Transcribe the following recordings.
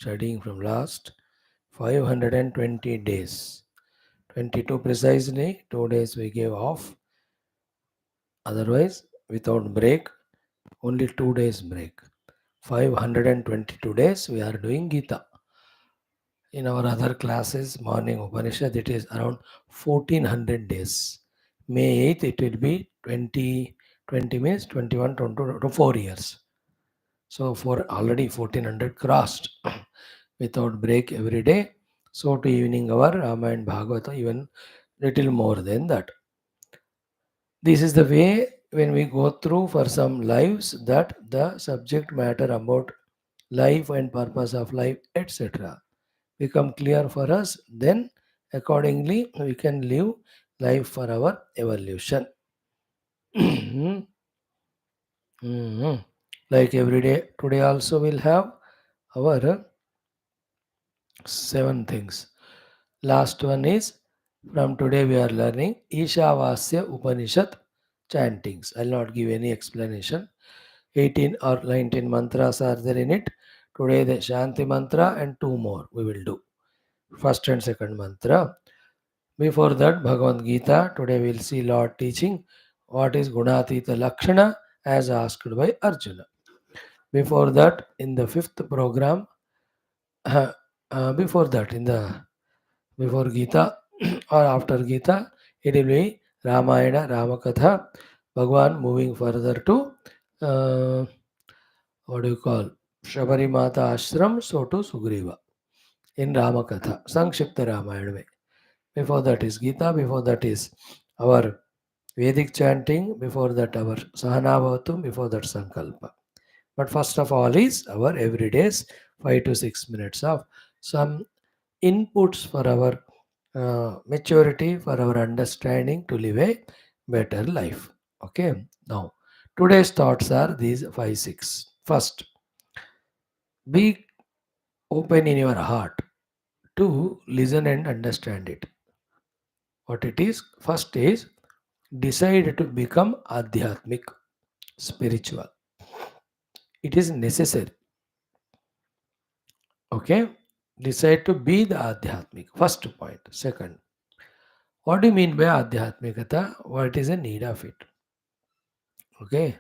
studying from last 520 days. 22 precisely, 2 days we gave off. Otherwise, without break, only 2 days break. 522 days we are doing Geetha. In our other classes, morning Upanishad, it is around 1400 days. May 8th, it will be 20 minutes, 21, 22, to 4 years. So for already 1400 crossed without break every day. So to evening hour, Rama and Bhagavata, even little more than that. This is the way when we go through for some lives that the subject matter about life and purpose of life, etc., become clear for us. Then accordingly we can live life for our evolution. Mhm. Like every day, today also we'll have our 7 things. Last one is from today we are learning Ishavasya Upanishad chantings. I'll not give any explanation. 18 or 19 mantras are there in it. Today the Shanti mantra and 2 more we will do. First and second mantra. Before that, Bhagavad Gita. Today we'll see Lord teaching what is Gunateetha Lakshana as asked by Arjuna. Before that, in the fifth program, before that, in the before Gita or after Gita, it will be Ramayana, Rama Katha, Bhagwan moving further to what do you call Shabari Mata Ashram, so to Sugriva in Rama Katha, Sankshipta Ramayana way. Before that is Gita, before that is our Vedic chanting, before that our Sahana Bhavatum, before that Sankalpa. But first of all is our everyday's 5 to 6 minutes of some inputs for our maturity, for our understanding to live a better life. Okay, now today's thoughts are these 5 6. First, be open in your heart to listen and understand it. What it is? First is decide to become adhyatmic, spiritual. It is necessary. Okay, decide to be the adhyatmic. First point. Second, what do you mean by adhyatmikata? What is the need of it? Okay,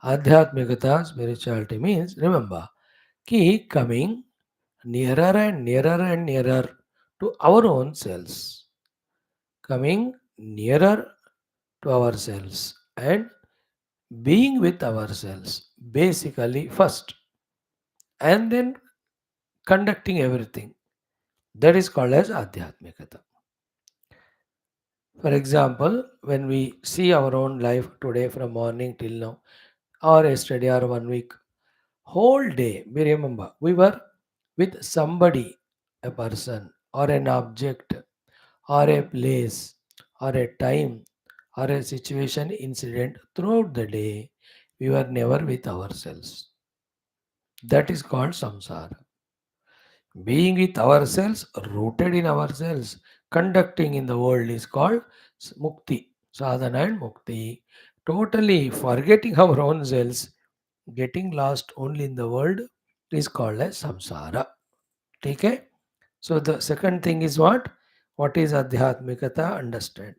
adhyatmikata, spirituality means, remember, keep coming nearer and nearer and nearer to our own selves. Coming nearer to ourselves and being with ourselves, basically, first, and then conducting everything. That is called as adhyatmikata. For example, when we see our own life today from morning till now, or yesterday or 1 week, whole day, we remember we were with somebody, a person, or an object, or a place, or a time, or a situation, incident throughout the day. We were never with ourselves. That is called samsara. Being with ourselves, rooted in ourselves, conducting in the world is called mukti, sadhana and mukti. Totally forgetting our own selves, getting lost only in the world is called as samsara. Okay? So the second thing is what? What is adhyatmikata? Understand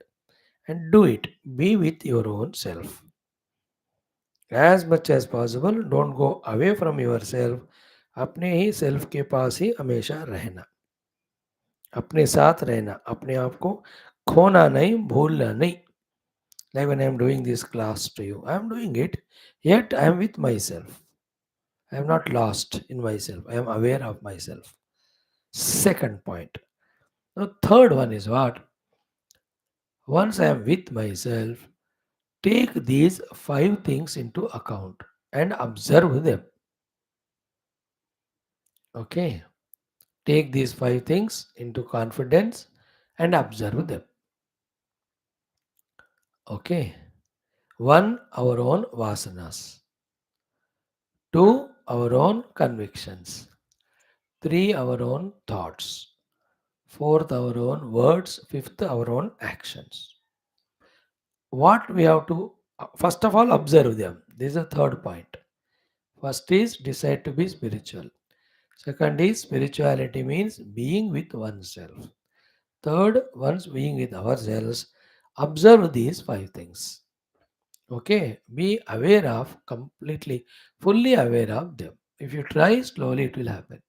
and do it. Be with your own self. As much as possible, don't go away from yourself. अपने ही self के पास ही हमेशा रहना, अपने साथ रहना, अपने आप को खोना नहीं, भूलना नहीं. Like when I am doing this class to you, I am doing it, yet I am with myself. I am not lost in myself. I am aware of myself. Second point. Now, third one is what? Once I am with myself, take these 5 things into account and observe them. Okay. Take these 5 things into confidence and observe them. Okay. 1. Our own vasanas. 2. Our own convictions. 3. Our own thoughts. 4th, our own words. 5th, our own actions. What we have to, first of all, observe them. This is the third point. First is decide to be spiritual. Second is spirituality means being with oneself. Third, once being with ourselves, observe these five things. Okay, be aware of completely, fully aware of them. If you try, slowly it will happen.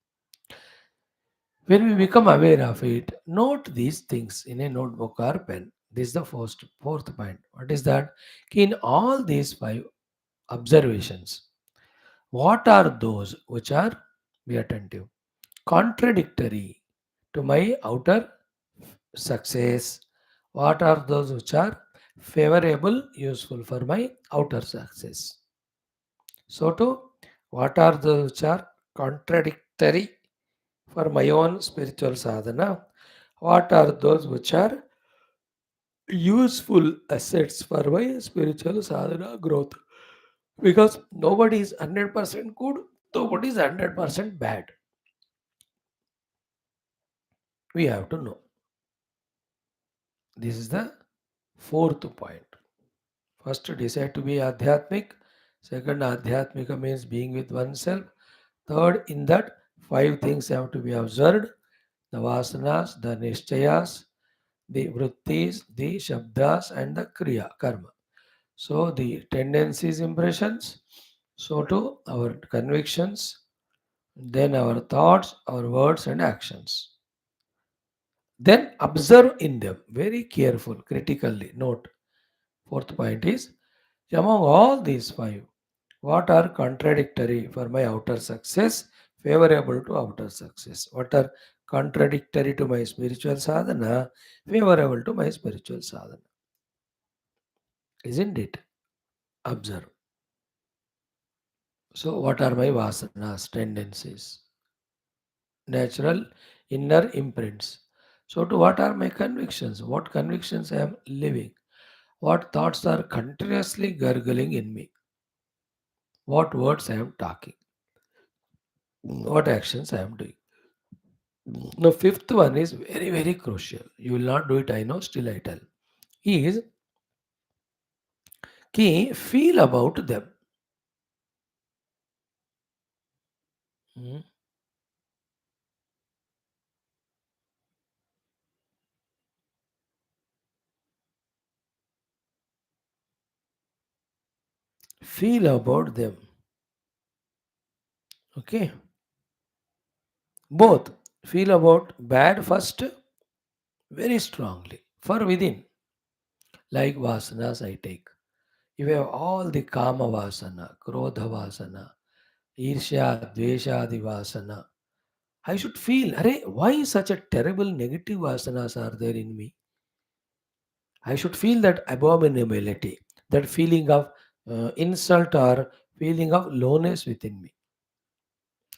When we become aware of it, note these things in a notebook or pen. This is the fourth point. What is that? In all these five observations, what are those which are, be attentive, contradictory to my outer success? What are those which are favorable, useful for my outer success? So, too, what are those which are contradictory for my own spiritual sadhana? What are those which are useful assets for my spiritual sadhana growth? Because nobody is 100% good, nobody is 100% bad. We have to know. This is the fourth point. First, decide to be adhyatmic. Second, adhyatmika means being with oneself. Third, in that, five things have to be observed: the vasanas, the nishchayas, the vrittis, the shabdas, and the kriya, karma. So, the tendencies, impressions, so too our convictions, then our thoughts, our words, and actions. Then observe in them very careful, critically. Note. Fourth point is among all these five, what are contradictory for my outer success, favorable to outer success? What are contradictory to my spiritual sadhana, favorable to my spiritual sadhana? Isn't it? Observe. So, what are my vasanas, tendencies, natural inner imprints? So, to what are my convictions? What convictions I am living? What thoughts are continuously gurgling in me? What words I am talking? What actions I am doing? Now, fifth one is very, very crucial. You will not do it, I know, still I tell. Is key feel about them. Hmm. Feel about them. Okay. Both. Feel about bad first very strongly. For within, like vasanas I take. You have all the kama vasana, krodha vasana, irsha, dvesha, vasana. I should feel, Arey, why such a terrible negative vasanas are there in me? I should feel that abominability, that feeling of insult or feeling of lowness within me.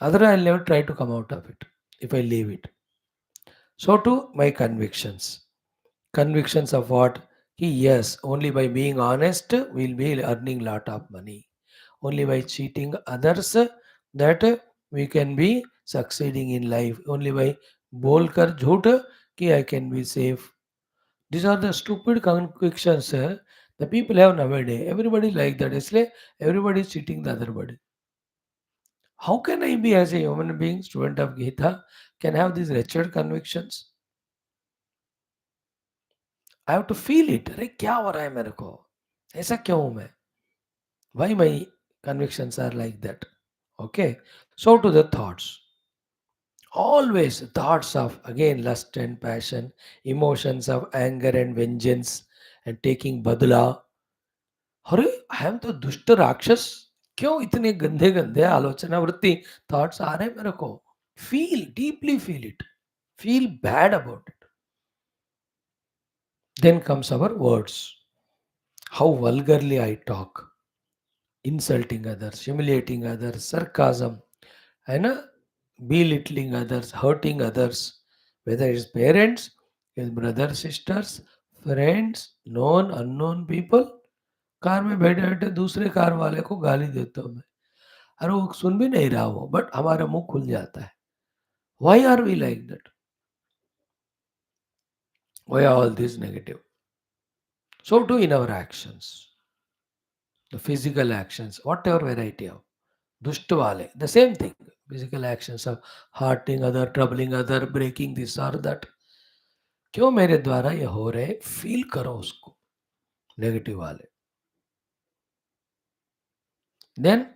Otherwise, I'll never try to come out of it if I leave it. So too, my convictions. Convictions of what? Yes, only by being honest, we'll be earning lot of money. Only by cheating others, that we can be succeeding in life. Only by bolkar jhoot, ki I can be safe. These are the stupid convictions the people have nowadays. Everybody like that. Isliye everybody is cheating the other body. How can I be as a human being, student of Geetha, can have these wretched convictions? I have to feel it. अरे क्या हो रहा है मेरे को? ऐसा क्यों हूँ मैं? Why my convictions are like that? Okay. So to the thoughts. Always thoughts of again lust and passion, emotions of anger and vengeance, and taking badla. अरे आई एम तो दुष्ट राक्षस क्यों इतने गंदे गंदे आलोचना वृत्ति थॉट्स आ रहे हैं मेरे को feel deeply feel it feel bad about it then comes our words how vulgarly I talk insulting others humiliating others sarcasm है ना belittling others hurting others whether it's parents his brothers sisters friends known unknown people car में बैठे बैठे दूसरे car वाले को गाली देता हूँ मैं अरे वो सुन भी नहीं रहा वो बट हमारा मुंह खुल जाता है why are we like that why are all this negative so too in our actions the physical actions whatever variety of दुष्ट वाले the same thing Physical actions of hurting other, troubling other, breaking this or that, क्यों मेरे द्वारा ये हो रहे, feel करो उसको, नेगेटिव वाले. Then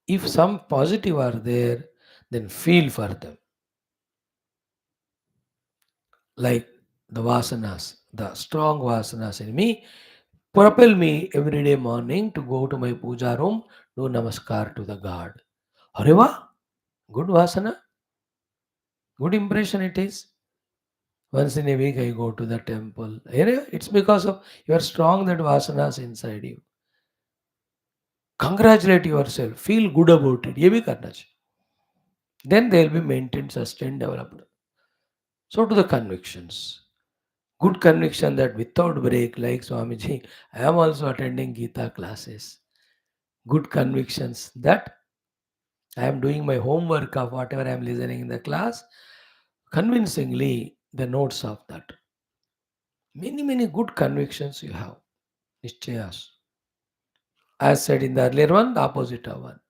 if some positive are there, then feel for them, like the vasanas, the strong vasanas in me propel me every day morning to go to my puja room, do namaskar to the god. Arey wah, good vasana, good impression it is. Once in a week I go to the temple. It's because of your strong that vasanas inside you. Congratulate yourself, feel good about it. ये भी करना चाहिए. Then they will be maintained, sustained, developed. So to the convictions. Good conviction that without break, like Swamiji, I am also attending Geetha classes. Good convictions that I am doing my homework of whatever I am listening in the class, convincingly the notes of that. Many, many good convictions you have. Nischayas. As said in the earlier one, the opposite of one.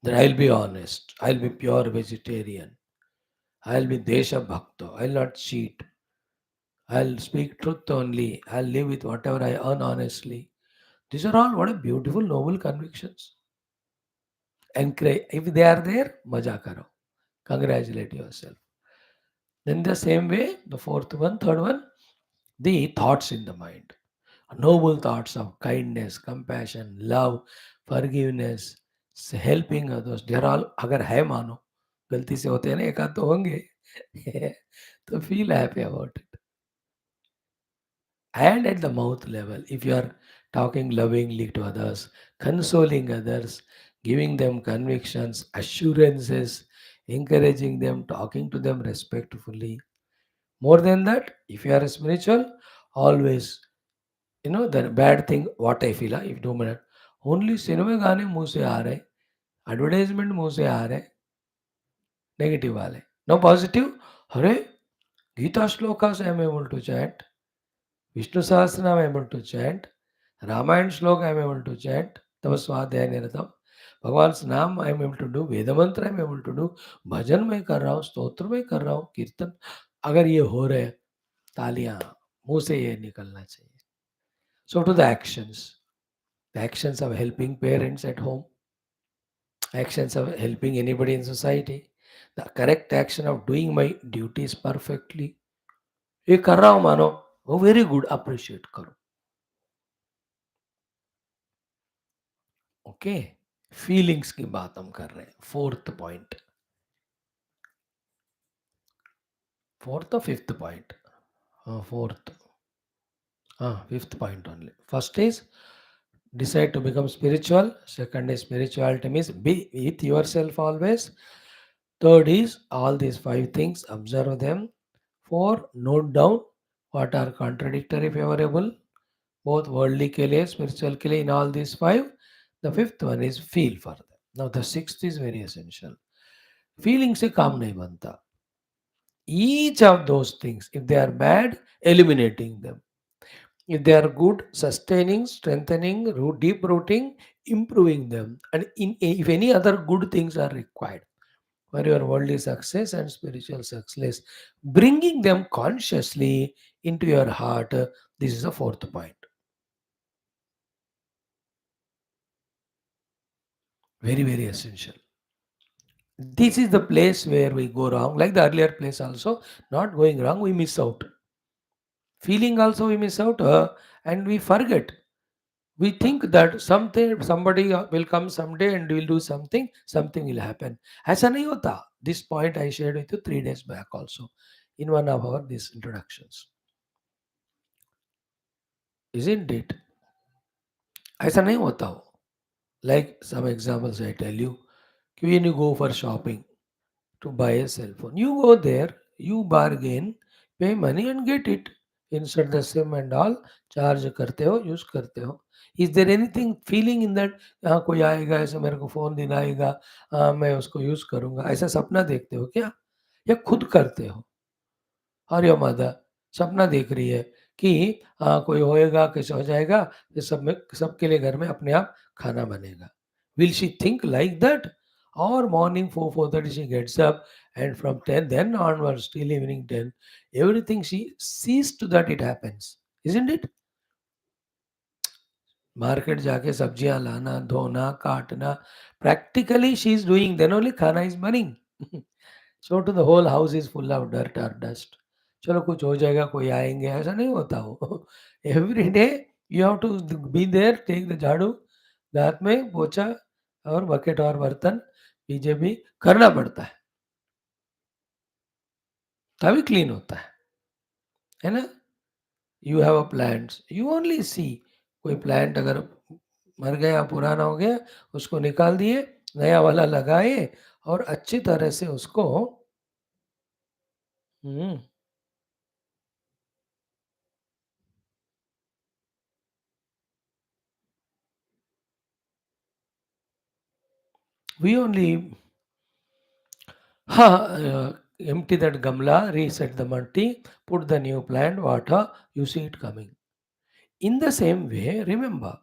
That I'll be honest, I'll be pure vegetarian, I'll be Desha Bhakta, I'll not cheat, I'll speak truth only, I'll live with whatever I earn honestly. These are all what a beautiful, noble convictions. Encourage, if they are there, maja karo. Congratulate yourself. Then the same way, the fourth one, third one, the thoughts in the mind. Noble thoughts of kindness, compassion, love, forgiveness, helping others. They are all, अगर है मानो, गलती से होते हैं ना, एक आध तो होंगे. तो feel happy about it. And at the mouth level, if you are talking lovingly to others, consoling others, giving them convictions, assurances, encouraging them, talking to them respectfully. More than that, if you are spiritual, always, the bad thing, what I feel, if 2 minutes, only cinema गाने मुंह से आ रहे, advertisement मुंह से आ रहे, negative वाले. No positive, अरे Gita shlokas I am able to chant, Vishnu Sahasranam I am able to chant, Ramayana Shloka I am able to chant, Tapaswadhyaya Niratam, Bhagwan naam I am able to do, Veda mantra I am able to do, भजन में कर रहा हूँ, स्तोत्र में कर रहा हूँ, कीर्तन. अगर ये हो रहे, तालियां, मुंह से ये निकलना चाहिए. So to the actions of helping parents at home, actions of helping anybody in society, the correct action of doing my duties perfectly. ये कर रहा हूँ मानो, वो वेरी गुड, अप्रिशिएट करो. ओके, फीलिंग्स की बात हम कर रहे हैं. फोर्थ पॉइंट, फोर्थ और फिफ्थ पॉइंट, हाँ फोर्थ, हाँ fifth point only. First is decide to become spiritual. Second is spirituality means be with yourself always. Third is all these five things, observe them. Four, note down what are contradictory favorable, both worldly के लिए, spiritual के लिए, in all these five. The fifth one is feel for them. Now the sixth is very essential. Feeling से काम नहीं बनता. Each of those things, if they are bad, eliminating them. If they are good, sustaining, strengthening, deep rooting, improving them. And if any other good things are required for your worldly success and spiritual success, bringing them consciously into your heart, this is the fourth point. Very, very essential. This is the place where we go wrong. Like the earlier place also, not going wrong, we miss out. Feeling also we miss out, and we forget. We think that somebody will come someday and will do something will happen. ऐसा नहीं होता. This point I shared with you 3 days back also in one of our these introductions. Isn't it? ऐसा नहीं होता हो. Like some examples I tell you, when you go for shopping to buy a cell phone, you go there, you bargain, pay money and get it. Insert the SIM and all, charge करते हो, use करते हो. Is there anything feeling in that, हाँ कोई आएगा ऐसा मेरे को फ़ोन दिलाएगा, मैं उसको यूज़ करूँगा, ऐसा सपना देखते हो क्या? या खुद करते हो? और योर मदर सपना देख रही है कि कोई होएगा, कैसे हो जाएगा, फिर सब में सबके लिए घर में अपने आप खाना बनेगा. Will she think like that? Or morning 4:30 she gets up, and from 10 then onwards till evening 10, everything she sees to that it happens. Isn't it? Market जाके सब्जियां लाना, धोना, काटना, practically she is doing, then only खाना is burning. So to the whole house is full of dirt or dust. चलो कुछ हो जाएगा, कोई आएंगे, ऐसा नहीं होता हो. Every day you have to be there, take the झाड़ू, हाथ में पोछा और बकेट और बर्तन पीछे भी करना पड़ता है, तभी क्लीन होता है ना. You have a plants, you only see, कोई प्लांट अगर मर गया, पुराना हो गया, उसको निकाल दिए, नया वाला लगाए और अच्छी तरह से उसको we only empty that gamla, reset the multi, put the new plant, water, you see it coming. In the same way, remember,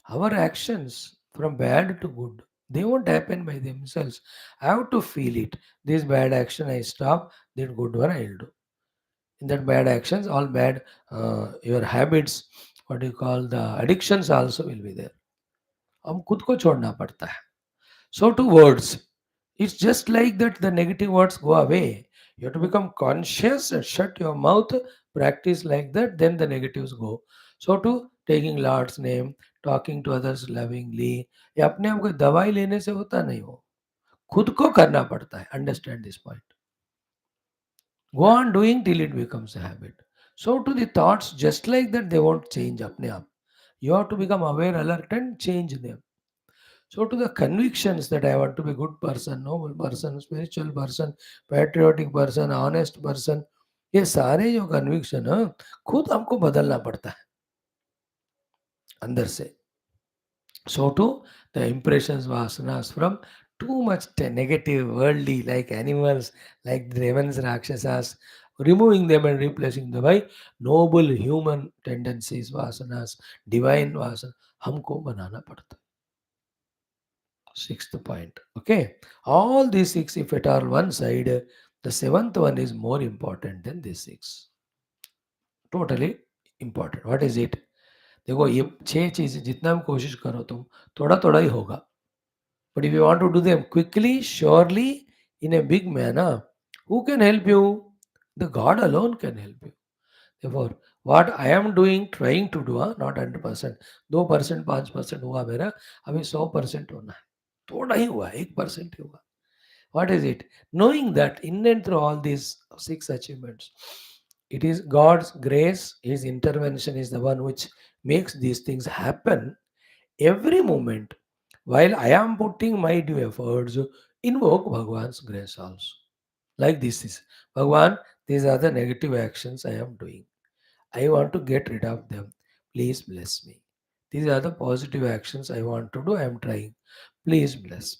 our actions from bad to good, they won't happen by themselves. I have to feel it. This bad action I stop, that good one I'll do. In that bad actions, all bad, your habits, what you call the addictions also will be there. हम खुद को छोड़ना पड़ता है. So to words, it's just like that the negative words go away. You have to become conscious and shut your mouth, practice like that, then the negatives go. So to taking Lord's name, talking to others lovingly, ये अपने आप को दवाई लेने से होता नहीं हो, खुद को करना पड़ता है. Understand this point. Go on doing till it becomes a habit. So to the thoughts, just like that, they won't change अपने आप. You have to become aware, alert and change them. So to the convictions that I want to be a good person, noble person, spiritual person, patriotic person, honest person, ये सारे जो conviction है खुद हमको बदलना पड़ता है अंदर से. So too the impressions vasanas from too much negative worldly like animals, like demons, rakshasas, removing them and replacing them by noble human tendencies, vasanas, divine vasana, हमको बनाना पड़ता है. Sixth point. Okay. All these six, if at all one side, the seventh one is more important than these six. Totally important. What is it? देखो ये छह चीजें जितना भी कोशिश करो तुम, थोड़ा थोड़ा ही होगा. But if you want to do them quickly, surely, in a big manner, who can help you? The God alone can help you. Therefore, what I am doing, trying to do, not 100%, 2%, 5% हुआ मेरा, अभी 100% होना है. थोड़ा ही हुआ, 1% ही हुआ. What is it? Knowing that in and through all these six achievements, it is God's grace, His intervention is the one which makes these things happen every moment. While I am putting my due efforts, invoke Bhagwan's grace also. Like this is Bhagwan, these are the negative actions I am doing. I want to get rid of them. Please bless me. These are the positive actions I want to do. I am trying. Please bless me.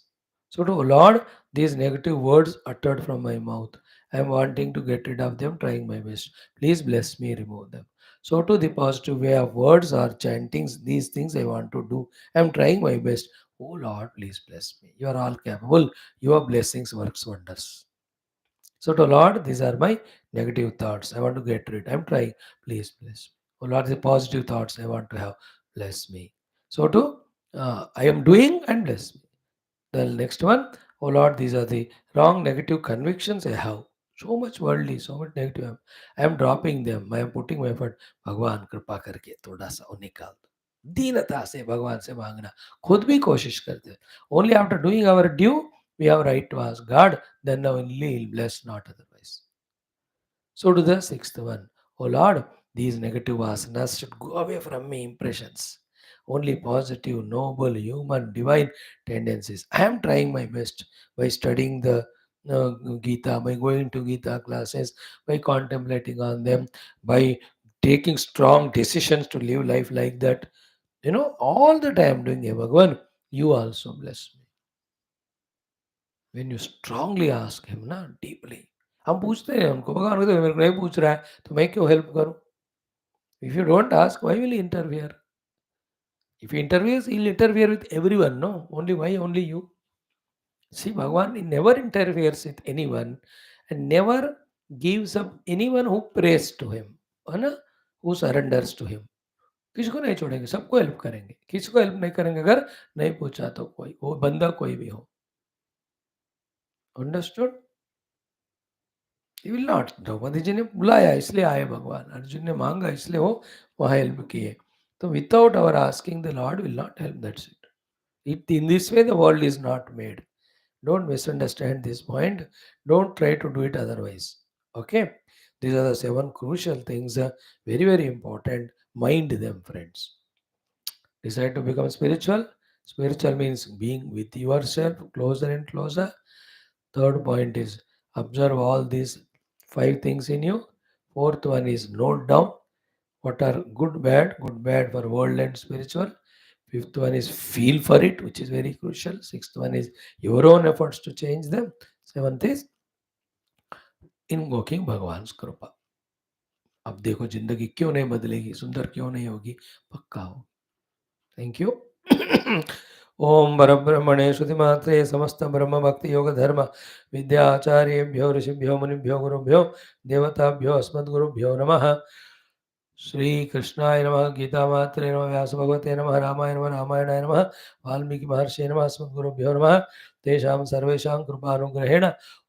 So, to Lord, these negative words uttered from my mouth, I am wanting to get rid of them, trying my best. Please bless me, remove them. So, to the positive way of words or chantings, these things I want to do. I am trying my best. Oh Lord, please bless me. You are all capable. Your blessings works wonders. So to Lord, these are my negative thoughts. I want to get rid. I'm trying. Please bless me. Oh Lord, the positive thoughts I want to have. Bless me. So to I am doing and bless me. The next one, oh Lord, these are the wrong negative convictions I have. So much worldly, so much negative. I am dropping them. I am putting my effort. भगवान कृपा करके थोड़ा सा वो निकाल दो. दीनता से भगवान से मांगना. खुद भी कोशिश करते हैं. Only after doing our due, we have right to ask God. Then only He'll bless, not otherwise. So to the sixth one, oh Lord, these negative vasanas should go away from me impressions. Only positive, noble, human, divine tendencies. I am trying my best by studying the Gita, by going to Gita classes, by contemplating on them, by taking strong decisions to live life like that. All the time doing a Bhagwan, you also bless me. When you strongly ask him ना deeply, हम पूछते हैं उनको, भगवान को तो मेरे को नहीं पूछ रहा है तो मैं क्यों हेल्प करूं. If you don't ask, why will he interfere? If he interferes, he'll interfere with everyone. No, only why only you? See, Bhagavan never interferes with anyone and never gives up anyone who prays to him, है ना, who surrenders to him. किसी को नहीं छोड़ेंगे, सबको help करेंगे. किसी को हेल्प नहीं करेंगे अगर नहीं पूछा तो, कोई वो बंदा कोई भी हो. Understood? He will not. Draupadi ji ने बुलाया इसलिए आए भगवान, अर्जुन ने मांगा इसलिए वो वहाँ हेल्प किए. तो without our asking the Lord will not help. That's it. In this way the world is not made. Don't misunderstand this point. Don't try to do it otherwise. Okay, these are the 7 crucial things, very very important. Mind them, friends. Decide to become spiritual. Spiritual means being with yourself closer and closer. Third point is observe all these 5 things in you. Fourth one is note down what are good bad for world and spiritual. Fifth one is feel for it, which is very crucial. Sixth one is your own efforts to change them. Seventh is invoking Bhagwan's कृपा. अब देखो जिंदगी क्यों नहीं बदलेगी, सुंदर क्यों नहीं होगी, पक्का हो. Thank you. ओम परब्रह्मणे श्रुतिमात्रे समस्त ब्रह्म भक्ति योग धर्म विद्याचार्येभ्यो ऋषिभ्यो मुनिभ्यो गुरुभ्यो देवताभ्यो अस्मद्गुरुभ्यो नमः. श्री कृष्णाय नमः. गीता मात्रे नमः. व्यास भगवते नमः. रामाय नमः. रामायणाय नमः. वाल्मीकि महर्षि नमः. अस्मद्गुरुभ्यो नमः. तेषां सर्वेषां कृपानुग्रहेण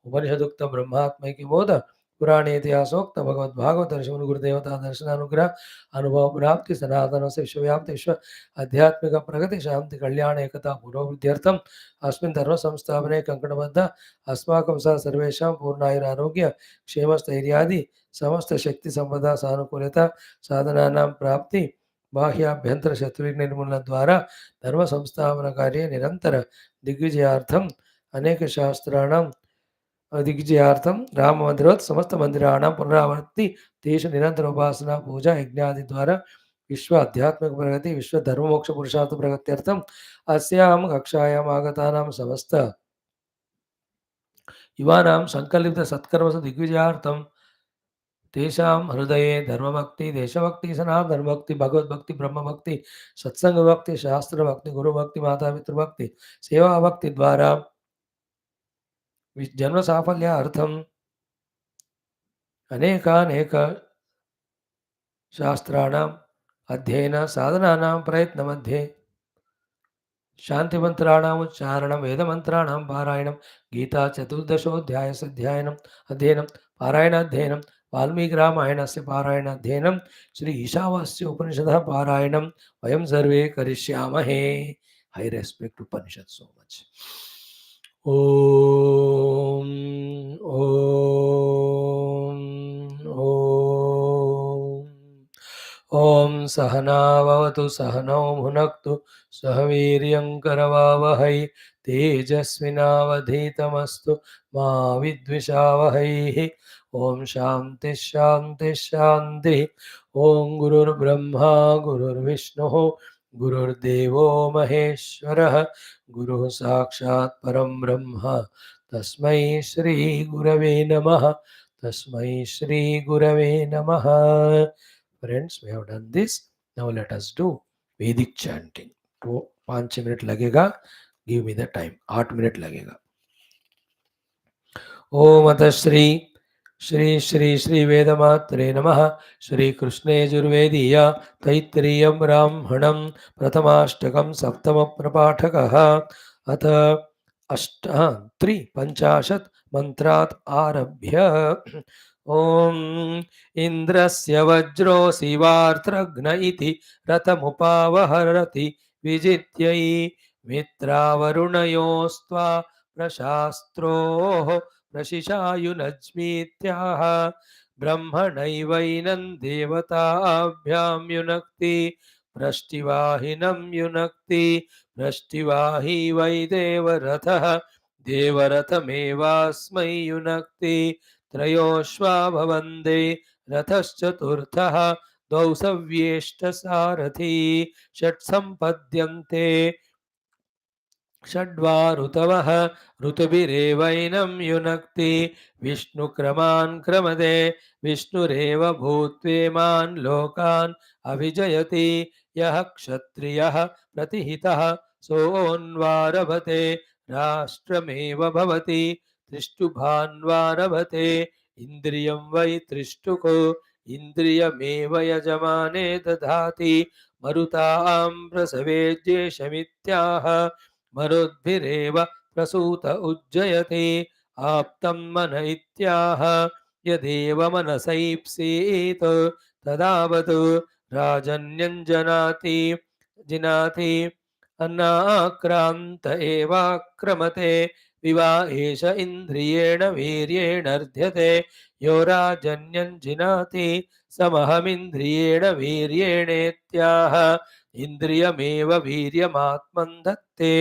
उपनिषदुक्त ब्रह्मात्मैक्य बोध पुराणे इतिहासोक्त भगवद्भागवत ऋषिमुनि गुरुदेवता दर्शनानुग्रह अनुभव प्राप्ति सनातन से विश्वव्याप्ति विश्व आध्यात्मिक प्रगति शांति कल्याण एकता पुरोवृद्ध्यर्थम अस्मिन् धर्म संस्थापने कंकणबद्ध अस्माकं सह सर्वेषां पूर्णायुरारोग्य क्षेमस्थैर्यादि समस्त शक्ति संपदा सानुकूलता साधनानां प्राप्ति बाह्याभ्यंतर शत्रु निर्मूलन द्वारा धर्म संस्थापन कार्य निरंतर दिग्विजयार्थम अनेक शास्त्राणां दिग्विजयार्थम राम मंदिरोत् समस्त मंदिराणां पुनरावर्ति तेषु निरंतर उपासना पूजा यज्ञादि द्वारा विश्व आध्यात्मिक प्रगति विश्व धर्म मोक्ष पुरुषार्थ प्रगत्यर्थम अस्यां कक्षायाम् आगतानां समस्त युवानां संकल्पित सत्कर्मसु दिग्विजयार्थम तेषां हृदये धर्मभक्ति देशभक्ति सनातन भक्ति भगवत भक्ति ब्रह्म भक्ति सत्संग भक्ति शास्त्र भक्ति गुरु भक्ति माता पितृ भक्ति सेवा भक्ति द्वारा जन्म साफल्यार्थम अनेकानेक शास्त्राणाम् अध्ययन साधनानां प्रयत्नमध्ये शान्तिमन्त्राणाम् उच्चारणं वेदमन्त्राणां पारायणं गीता चतुर्दशोऽध्यायस्य अध्ययनं पारायणाध्ययनं वाल्मीकि रामायणस्य पारायणाध्ययनं श्री ईशावास्य उपनिषदः पारायणं वयं सर्वे करिष्यामहे. I respect Upanishad so much. Om Om Om Om Sahanavavatu Sahanau Bhunaktu Sahaviryam Karavavahai Tejasvinavadhitamastu Ma Vidvishavahai. Om Shanti Shanti Shanti. Om Gurur Brahma Gurur Vishnu Gurur Devo Maheshwarah Guru Sakshat Param Brahma Tasmai Shri Gurave Namaha. Tasmai Shri Gurave Namaha. Friends, we have done this. Now let us do Vedic chanting. तो 5 minute लगेगा. Give me the time. 8 minute लगेगा. ओम अतः श्री श्री श्री श्री वेदमात्रे नमः. श्री कृष्णे यजुर्वेदीय तैत्तिरीयं ब्राह्मणं प्रथमाष्टकं सप्तम प्रपाठकः. अथ 53 मंत्रात् आरभ्य. ओम इंद्रस्य वज्रोऽसि वार्त्रघ्न इति रथमुपावहरति विजित्यै मित्रावरुणयोस्त्वा प्रशास्त्रोः प्रशिशायुनज्मीत्याह ब्रह्मणैवैनं देवताभ्यां युनक्ति पृष्टिवाहिनं युनक्ति पृष्टिवाही वै देवरथः देवरथमेवास्मै युनक्ति त्रयोश्वा भवन्ते रथश्चतुर्थः द्वौ सव्येष्टसारथी षट्सम्पद्यन्ते षड्वा ऋतवः ऋतुभिरेवैनं युनक्ति विष्णुक्रमान् क्रमदे विष्णुरेव भूत्वेमान् लोकान् अभिजयति यः क्षत्रियः प्रतिहितः सोऽन्वारभते राष्ट्रमेव भवति त्रिष्टुभान्वारभते इन्द्रियं वै त्रिष्टुको इन्द्रियमेव यजमाने दधाति मरुतां प्रसवे ज्येष्ठमित्याह मरुद्भिरेव प्रसूत उज्जयते आप्तं मन इत्याह यदेव मनसैप्सेत् तदावत् राजन्यञ्जनाति जिनाति अन्नाक्रान्त एवाक्रमते विवा एष इन्द्रियेण वीर्येणर्ध्यते यो राजन्यञ्जिनाति समहमिन्द्रियेण वीर्येणेत्याह इन्द्रियमेव वीर्यमात्मन् धत्ते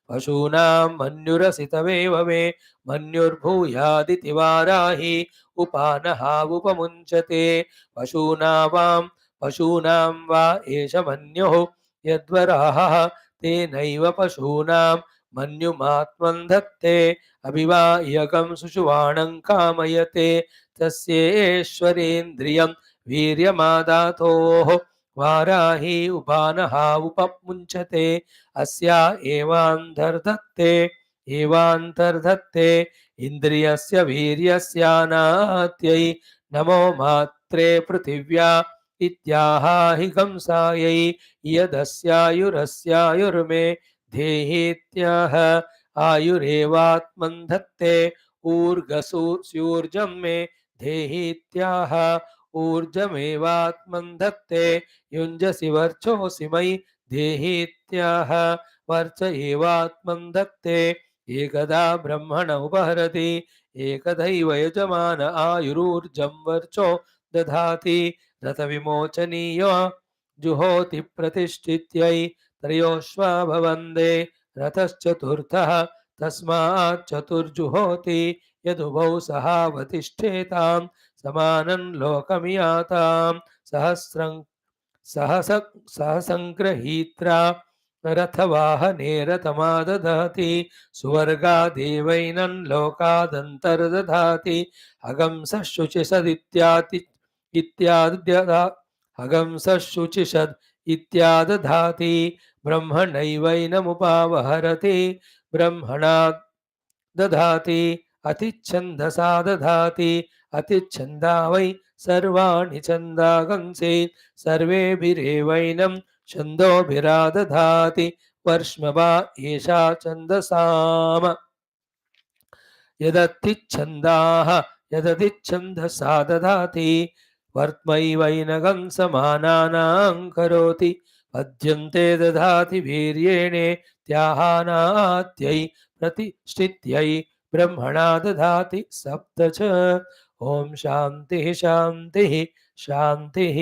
पशूनां मन्युरसितमेव मे मन्युर्भूयादिति वाराहि उपानहावुपमुञ्चते पशूनां वा एष मन्युः यद्वराहः तेनैव पशूनां मन्युमात्मन् धत्ते अभिवायकं सुषुवाणं कामयते तस्येश्वरेन्द्रियं वीर्यमादातोः वाराहि उपानहा उपमुञ्चते अस्या एवान्तर्धत्ते इन्द्रियस्य वीर्यस्यानात्यै नमो मात्रे पृथिव्या इत्याहाहि कंसायै यदस्यायुरस्यायुर्मे देहीत्याह आयुरेवात्मन् धत्ते ऊर्गसूर्जं मे देहीत्याह ऊर्जमेवात्मन् धत्ते युञ्जसि वर्चोऽसि मयि देहीत्याह वर्च एवात्मन् धत्ते एकदा ब्रह्मण उपहरति एकदैव यजमान आयुरूर्जं वर्चो दधाति रथविमोचनीयो जुहोति प्रतिष्ठित्यै त्रयोश्वा भवन्दे रथश्चतुर्थः तस्मात् चतुर्जुहोति यदुभौ सहावतिष्ठेतां समानं लोकमियातां सहस सहसङ्ग्रहीत्रा रथवाहने रथमादधाति सुवर्गादेवैनं लोकादन्तर्दधाति अगं स शुचिसदित्याति इत्याद्यदा अगं स शुचिषद् इत्यादधाति ब्रह्मणैवैनमुपावहरति ब्रह्मणा दधाति अतिच्छन्दसा दधाति अतिच्छन्दा वै सर्वाणि छन्दागंसि सर्वेभिरेवैनं छन्दोभिरादधाति वर्ष्मवा एषा छन्दसाम यदतिच्छन्दाः यदतिच्छन्दसा दधाति वर्त्मैवैनगं समानानां करोति पद्यन्ते दधाति वीर्येणे त्याहानात्यै प्रतिष्ठित्यै ब्रह्मणा दधाति सप्त च ॐ शान्तिः शान्तिः शान्तिः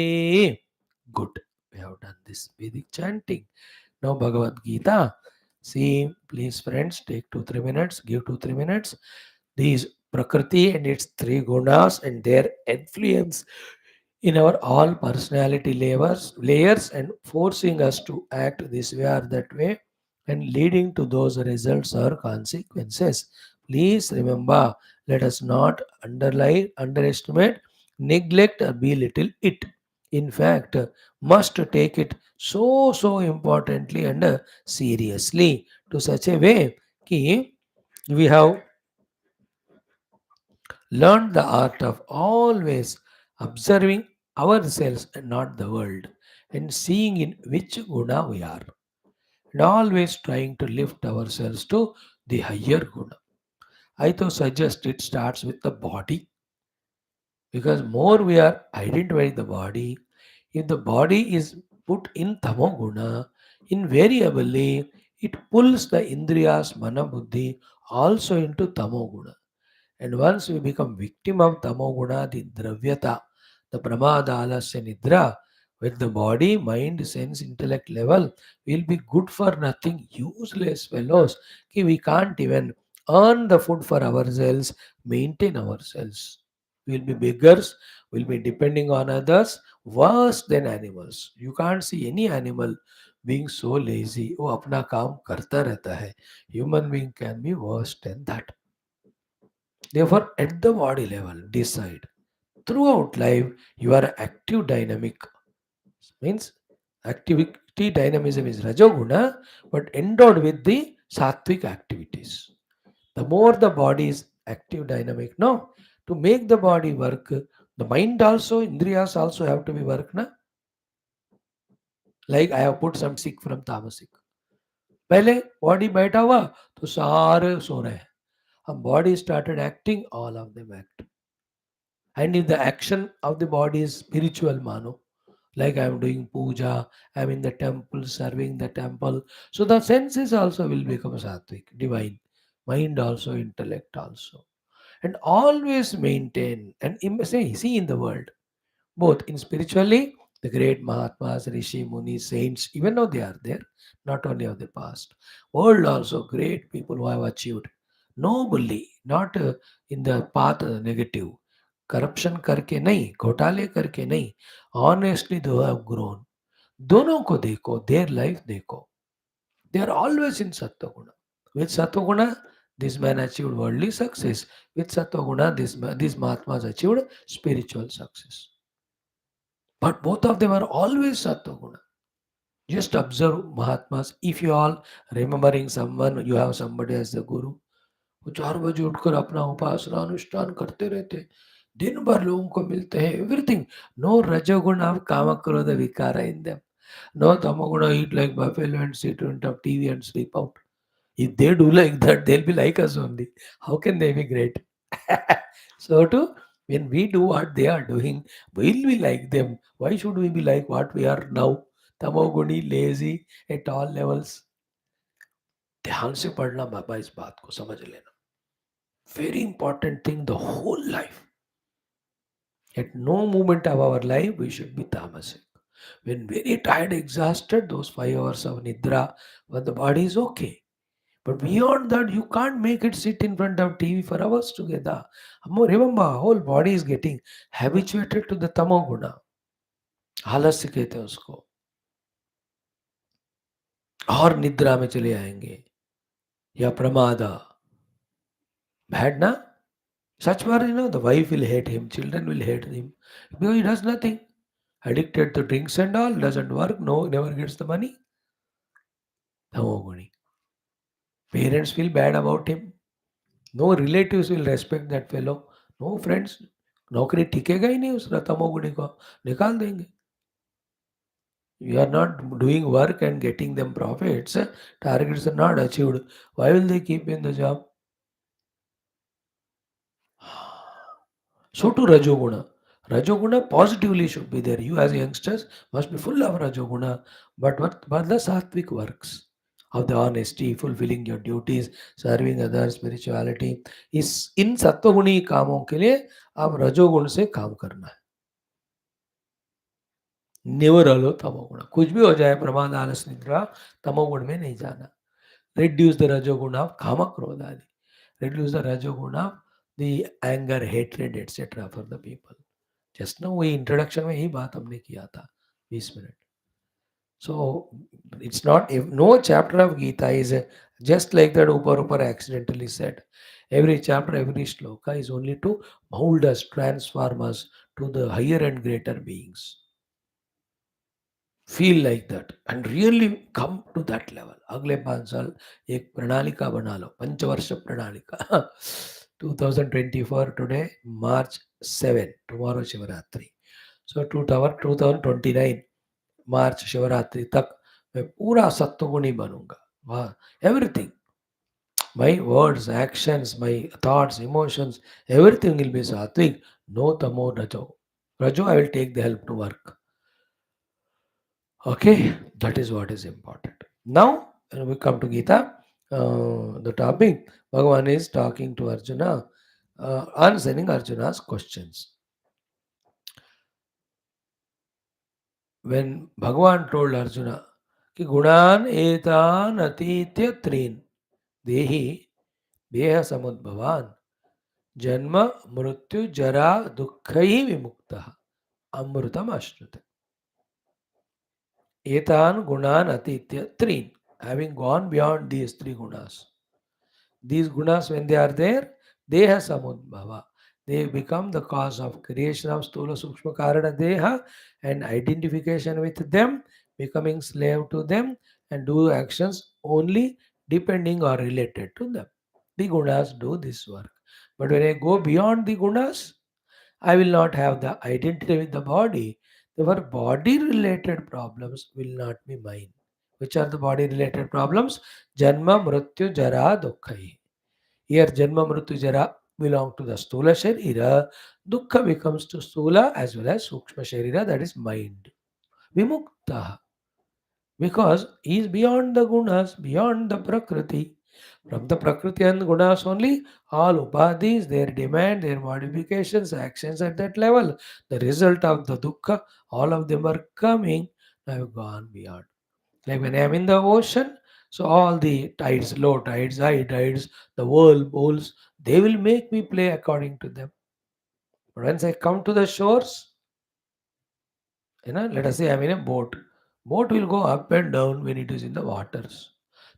good. We have done this Vedic chanting. Now Bhagavad Gita. See, please friends, take 2-3 minutes, give 2-3 minutes. These Prakriti and its three gunas and their influence in our all personality layers and forcing us to act this way or that way and leading to those results or consequences. Please remember, let us not underestimate, neglect or belittle it. In fact, must take it so importantly and seriously to such a way कि we have learned the art of always observing ourselves and not the world, and seeing in which guna we are, and always trying to lift ourselves to the higher guna. I to suggest it starts with the body, because more we are identifying the body, if the body is put in tamoguna, invariably it pulls the indriyas, mana, buddhi also into tamoguna. And once we become victim of tamoguna, the dravyata, the pramada, alasya, nidra, with the body, mind, sense, intellect level, will be good for nothing, useless fellows. We can't even earn the food for ourselves, maintain ourselves. We'll be beggars, we'll be depending on others, worse than animals. You can't see any animal being so lazy, वो अपना काम करता रहता है. Human being can be worse than that. Therefore, at the body level, decide. Throughout life, you are active dynamic. Means activity dynamism is Rajoguna, but endowed with the sattvic activities. The more the body is active, dynamic, no, to make the body work, the mind also, indriyas also have to be work, na? Like I have put some sick from tamasic. पहले body बैठा हुआ तो सारे सो रहे हैं. अब body started acting, all of them act. And if the action of the body is spiritual, mano, like I am doing puja, I am in the temple, serving the temple. So the senses also will become sattvic, divine. Mind also, intellect also. And always maintain and see in the world, both in spiritually, the great Mahatmas, Rishi, Munis, saints, even though they are there, not only of the past. World also, great people who have achieved nobly, not in the path negative. Corruption करके नहीं, घोटाले करके नहीं, honestly they have grown. दोनों को देखो, their life देखो. They are always in Sattva-guna. With Sattva-guna, this man achieved worldly success. With Sattva-guna, this Mahatmas achieved spiritual success. But both of them are always Sattva-guna. Just observe Mahatmas. If you all remembering someone, you have somebody as the Guru, वो 4 बजे उठकर अपना उपासना अनुष्ठान करते रहते हैं, दिन भर लोगों को मिलते हैं, एवरीथिंग. नो रजोगुण of kama krodha vikara in them. No tamoguna eat like buffalo and sit in front of TV and sleep out. If they do like that, they'll be like us only. How can they be great? So too, when we do what they are doing, we'll be like them. Why should we be like what we are now? Tamoguni, lazy at all levels. ध्यान से पढ़ना बाबा, इस बात को समझ लेना. Very important thing, the whole life. At no moment of our life we should be tamasic. When very tired, exhausted, those 5 hours of nidra, when the body is okay. But beyond that, you can't make it sit in front of TV for hours together. Remember, whole body is getting habituated to the tamoguna. आलस्य कहते हैं उसको. और निद्रा में चले आएंगे या प्रमादा. Bad na? Such were, the wife will hate him, children will hate him because he does nothing. Addicted to drinks and all, doesn't work, no, never gets the money. Tamoguni. Parents feel bad about him. No relatives will respect that fellow. No friends. नौकरी टिकेगा ही नहीं उस तमोगुणी को, निकाल देंगे. You are not doing work and getting them profits. Targets are not achieved. Why will they keep in the job? So to Rajoguna. Rajoguna positively should be there. You as youngsters must be full of Rajoguna. But what the sattvic works of the honesty, fulfilling your duties, serving others, spirituality, इस इन सत्वगुणी कामों के लिए आप रजोगुण से काम करना है. नेवर अलो तमोगुण. कुछ भी हो जाए, प्रमाद, आलस, निद्रा, तमोगुण में नहीं जाना. Reduce the rajoguna of kama krodha adi. Reduce the rajoguna of the anger, hatred, etc. for the people. Just now we introduction में यही बात हमने किया था 20 minute. So it's not, if no chapter of Gita is just like that upar accidentally said. Every chapter, every shloka is only to mold us, transform us to the higher and greater beings. Feel like that and really come to that level. अगले 5 साल एक प्रणालिका बना लो, पंचवर्ष प्रणालिका. 2024 today, March 7, tomorrow Shivratri. So 2029 मार्च शिवरात्रि तक मैं पूरा सत्वगुणी बनूंगा. वाह, everything, my words, actions, my thoughts, emotions, everything will be sattvic. No tamo rajo. Rajo, I will take the help to work. Okay, that is what is important. Now, when we come to Gita, the topic, Bhagavan is talking to Arjuna, answering Arjuna's questions. When Bhagavan told Arjuna, कि गुणान एतान अतीत्य त्रीन देहि देह समुद्भवान जन्म मृत्यु जरा दुःखै विमुक्तः अमृतम अश्नुते. Etan gunan atitya trin, having gone beyond these 3 gunas. These gunas, when they are there, deha samudbhava. They become the cause of creation of stula sukshma karana deha and identification with them, becoming slave to them and do actions only depending or related to them. The gunas do this work. But when I go beyond the gunas, I will not have the identity with the body. Therefore, body related problems will not be mine. Which are the body related problems? Janma, Mrityu, Jara, Dukkha. Here, Janma, Mrityu, Jara belong to the Stula Sharira. Dukkha becomes to Stula as well as Sukshma Sharira, that is mind. Vimukta. Because he is beyond the gunas, beyond the Prakriti. From the Prakriti and Gunas only, all Upadhis, their demand, their modifications, actions at that level, the result of the Dukkha, all of them are coming. I have gone beyond. Like when I am in the ocean, so all the tides, low tides, high tides, the whirlpools, they will make me play according to them. But once I come to the shores, let us say I'm in a boat. Boat will go up and down when it is in the waters.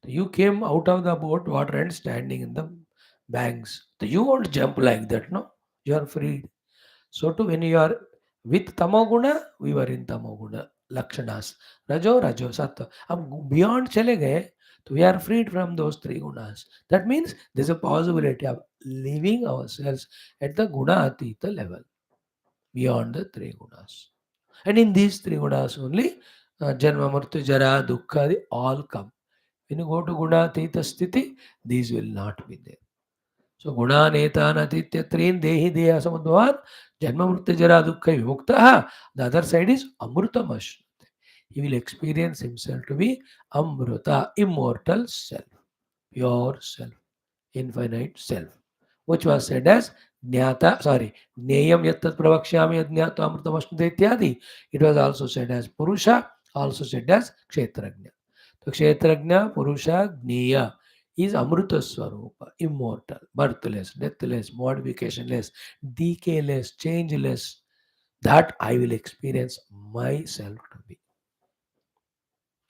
So you came out of the boat water and standing in the banks. So you won't jump like that, no? You are free. So too when you are with tamoguna, we were in tamoguna. Lakshanas. Rajo, Rajo, Sattva. अब beyond चले गए, तो we are freed from those three gunas. That means there's a possibility of living ourselves at the guna atita level, beyond the three gunas. And in these three gunas only, Janma, Murti, Jara, Dukkha, they all come. When you go to Gunateetha Sthiti, these will not be there. So Gunaneetha Natitya Trin Dehi Deha Samudvavan, Janma, Murti, Jara, Dukkha, Vimuktaha. The other side is Amrutamashnate. He will experience himself to be Amruta, immortal self, pure self, infinite self, which was said as Jneyam Yattat Pravakshyami Ajnata Amritamashnute Ityadi. It was also said as Purusha, also said as Kshetrajna. So Kshetrajna, Purusha, Jneya is Amrita Swarupa, immortal, birthless, deathless, modificationless, decayless, changeless. That I will experience myself to be.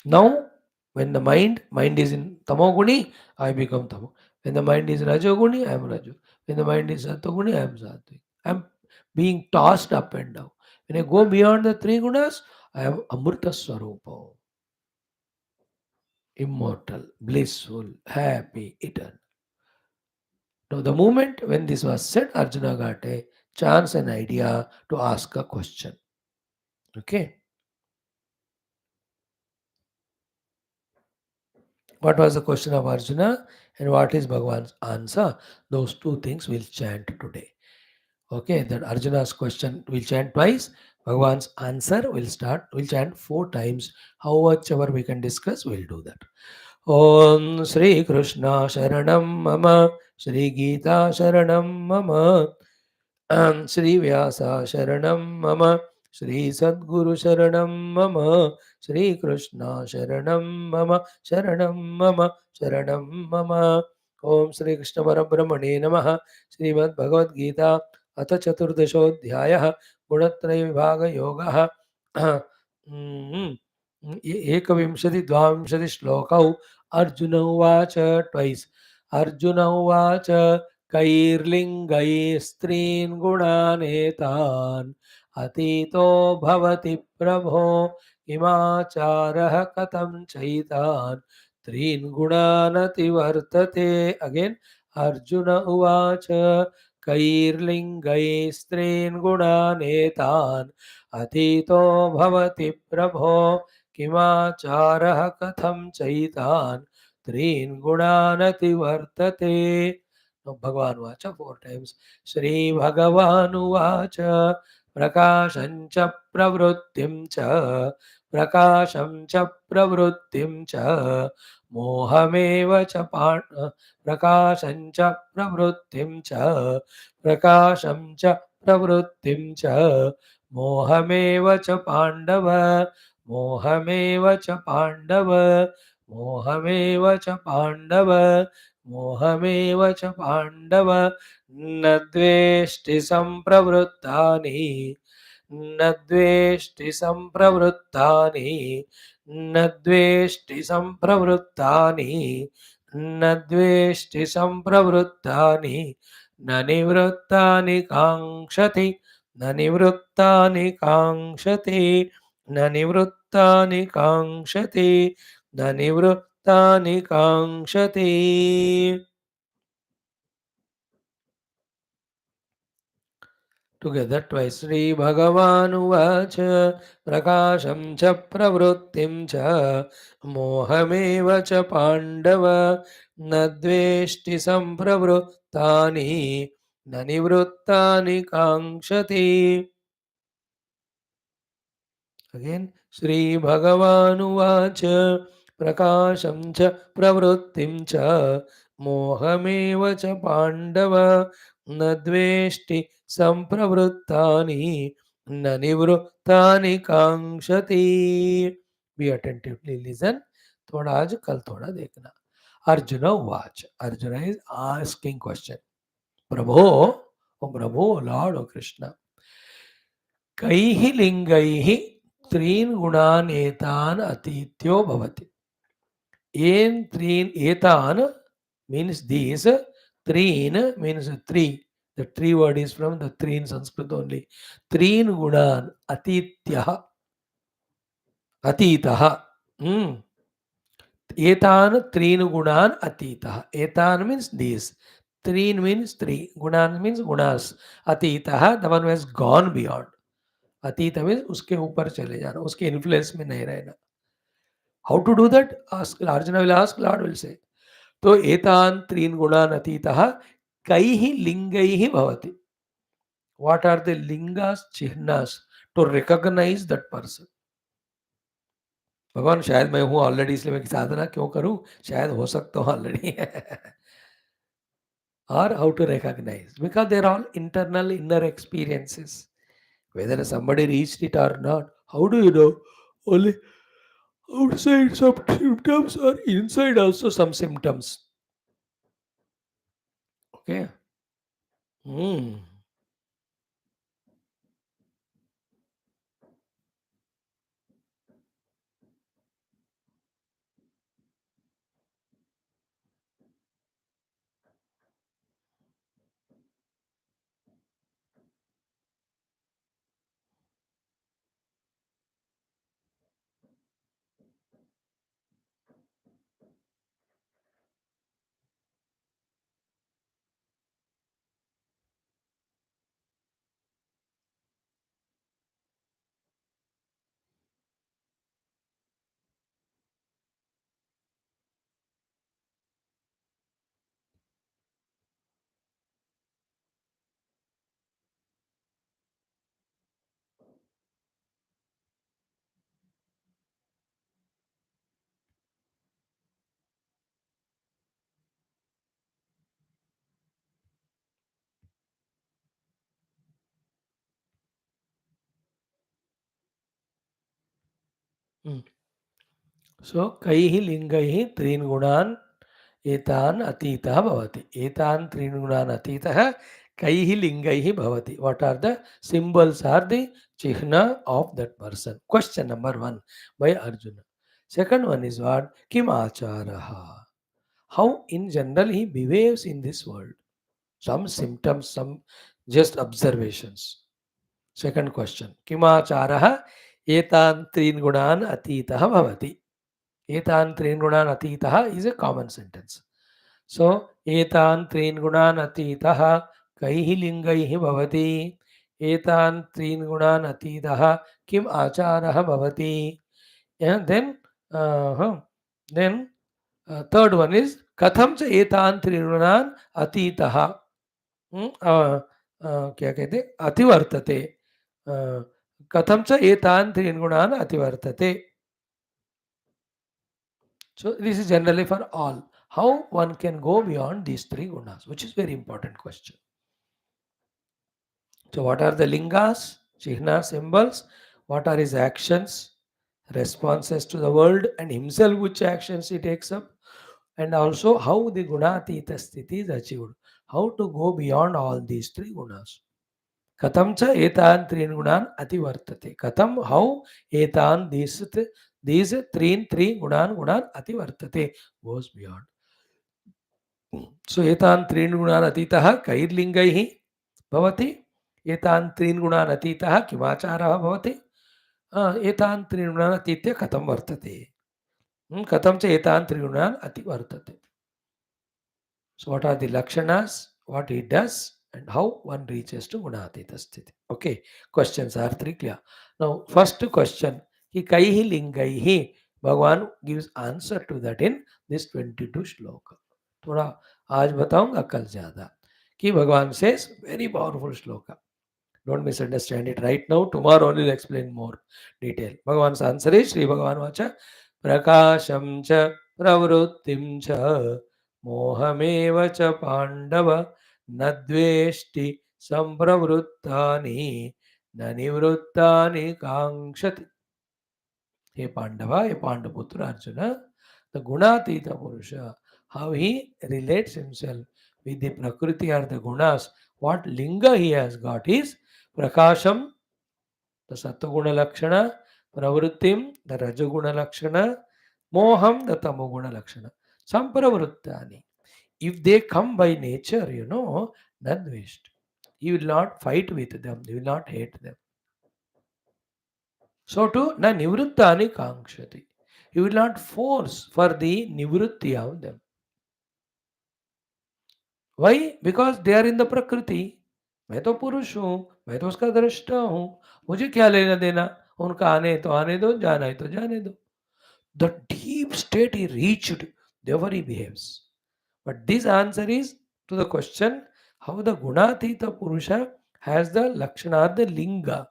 Now, when the mind is in tamoguni, I become tamo. When the mind is rajoguni, I am raju. When the mind is satoguni, I am sattvic. I am being tossed up and down. When I go beyond the three gunas, I am amrita swarupa, immortal, blissful, happy, eternal. Now, the moment when this was said, Arjuna got a chance, an idea to ask a question. Okay. What was the question of Arjuna and what is Bhagwan's answer? Those two things we'll chant today. Okay, that Arjuna's question we'll chant twice. Bhagwan's answer we'll chant 4 times. How much ever we can discuss, we'll do that. Om Sri Krishna Sharanam Mama Sri Geetha Sharanam Mama Sri Vyasa Sharanam Mama Sri Sadguru Sharanam Mama Sri Krishna Sharanam Mama Sharanam Mama Sharanam Mama Om Sri Krishna Parabrahmane Namaha Srimad Bhagavad Gita अथ चतुर्दशोऽध्यायः गुणत्रयविभागयोगः एकविंशति द्वाविंशति श्लोकौ अर्जुन उवाच twice Arjun उवाच कैर्लिङ्गैः स्त्रीन् गुणानेतान् अतीतो भवति प्रभो किमाचारः कथं चैतान् त्रीन् गुणानतिवर्तते again Arjun उवाच कैर्लिङ्गैः स्त्रीन् गुणानेतान् अतीतो भवति प्रभो किमाचारः कथं चैतान् त्रीन् गुणानतिवर्तते. भगवान् वाच 4 times. श्रीभगवानुवाच प्रकाशं च प्रवृत्तिं च प्रकाशं च प्रवृत्तिं च मोहमेव च प्रकाशं च प्रवृत्तिं च प्रकाशं च प्रवृत्तिं च मोहमेव च पाण्डव मोहमेव च पाण्डव मोहमेव च पाण्डव मोहमेव च पाण्डव न द्वेष्टि सम्प्रवृत्तानि न द्वेष्टि सम्प्रवृत्तानि न द्वेष्टि सम्प्रवृत्तानि न द्वेष्टि सम्प्रवृत्तानि न निवृत्तानि काङ्क्षति न निवृत्तानि काङ्क्षति न निवृत्तानि काङ्क्षति न निवृत्तानि तानि काङ्क्षति. Together twice. Sri Bhagavanuvāca prakāṣam ca pravrittim ca mohameva ca pandava nadveshti sampravruttani na nivruttani kaṅkshati. Again, Sri Bhagavanuvāca prakāṣam ca pravrittim ca mohameva ca pandava nadveshti sampravruttani na nivruttani कांक्षति. Be attentively listen. थोड़ा आज कल थोड़ा देखना. Arjuna watch. Arjuna is asking question. Prabhu, O Prabhu, Lord, O Krishna. कैहि लिंगैः त्रीन् गुणान् एतान् अतीत्यो भवति. Yen त्रीन् एतान् means these, त्रीन् means three. The three word is from the three in Sanskrit only. Treen gunan atityaha. Atitaha. Etan treen gunan atitaha. Etan means these. Treen means three. Gunan means gunas. Atitaha, the one who has gone beyond. Atita means उसके ऊपर चले जाना, उसके influence में नहीं रहना. How to do that? Ask. Arjuna will ask, Lord will say. तो एतान त्रीन गुणान अतीतः कैहि लिंगैहि भवति. What are the lingas, chihnas to recognize that person? भगवान शायद मैं हूँ ऑलरेडी इसलिए मैं साधना क्यों करूँ, शायद हो सकता हूँ already. Or how to recognize, because they are all internal inner experiences. Whether somebody reached it or not, how do you know? Only outside some symptoms or inside also some symptoms. Okay. So कैहि लिंगैहि त्रीन् गुणान् एतान् अतीतः भवति. एतान् त्रीन् गुणान् अतीतः कैहि लिंगैहि भवति. What are the symbols are the chihna of that person? Question number 1 by Arjuna. Second one is what? Kim acharaha. How in general he behaves in this world. Some symptoms, some just observations. Second question. Kim acharaha एतान् त्रीन् गुणान् अतीतः भवति. एतान् त्रीन् गुणान् अतीतः is a common sentence. So एतान् त्रीन् गुणान् अतीतः कैः लिङ्गैः भवति. एतान् त्रीन् गुणान् अतीतः किम् आचारः भवति. And then third one is कथं च एतान् त्रीन् गुणान् अतीतः क्या कहते अतिवर्तते. कथं च एतान् त्रीन् गुणान् अतिवर्तते. So this is generally for all. How one can go beyond these three gunas, which is very important question. So what are the lingas, chihna, symbols? What are his actions, responses to the world, and himself which actions he takes up? And also how the gunateetha sthiti is achieved. How to go beyond all these three gunas. Katam cha etan trin gunan ativartate. Katam, how etan these three gunan ativartate goes beyond. So etan trin gunan atitah kairlingaihi bhavati. एतान् त्रीन् गुणान् अतीतः किमाचारः भवति. एतान् त्रीन् गुणान् अतीत्य कथं वर्तते. Katham cha etan trigunan ati vartate. So, what are the Lakshanas, what he does, and how one reaches to Gunaatita Sthiti. Okay, questions are three clear. Now, first question, Hi Kaihi Lingaihi, Bhagwan gives answer to that in this 22 shloka. थोड़ा आज बताऊंगा कल ज़्यादा कि भगवान says very powerful shloka. Don't misunderstand it right now. Tomorrow only will explain more detail. Bhagavan's answer is Sri Bhagavan Vacha Prakasham cha pravrittim cha mohameva cha pandava nadveshti sampravruttani nanivruttani kankshati. He Pandava, he Pandaputra Arjuna, the Gunateetha Purusha, how he relates himself with the Prakriti or the Gunas, what linga he has got is Prakasham, the Sattva Lakshana, Pravrittim, the Rajaguna Lakshana, Moham, the Tamoguna Lakshana. Sampravruttani. If they come by nature, Nadvesht. He will not fight with them, he will not hate them. So to na nivruttani kankshati. He will not force for the nivrutti of them. Why? Because they are in the prakriti. मैं तो पुरुष हूँ, मैं तो उसका दृष्टा हूँ, मुझे क्या लेना देना, उनका आने तो आने दो, जाना है तो जाने दो. The deep state he reached, therefore he behaves. But this answer is to the question how the Gunateetha Purusha has the Lakshana, the Linga.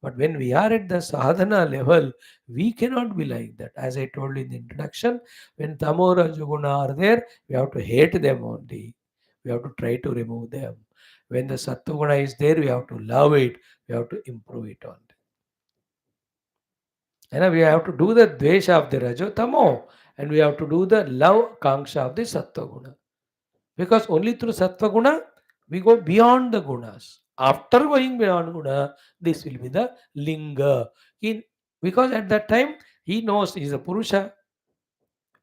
But when we are at the sadhana level, we cannot be like that. As I told in the introduction, when Tamo Rajaguna are there, we have to hate them only. We have to try to remove them. When the Sattva is there, we have to love it. We have to improve it only. And we have to do the dvesha of the Rajo Tamo, and we have to do the love Kanksha of the Sattva Guna. Because only through Sattva Guna, we go beyond the Gunas. After going beyond Guna, this will be the Linga. Because at that time, he knows he is a Purusha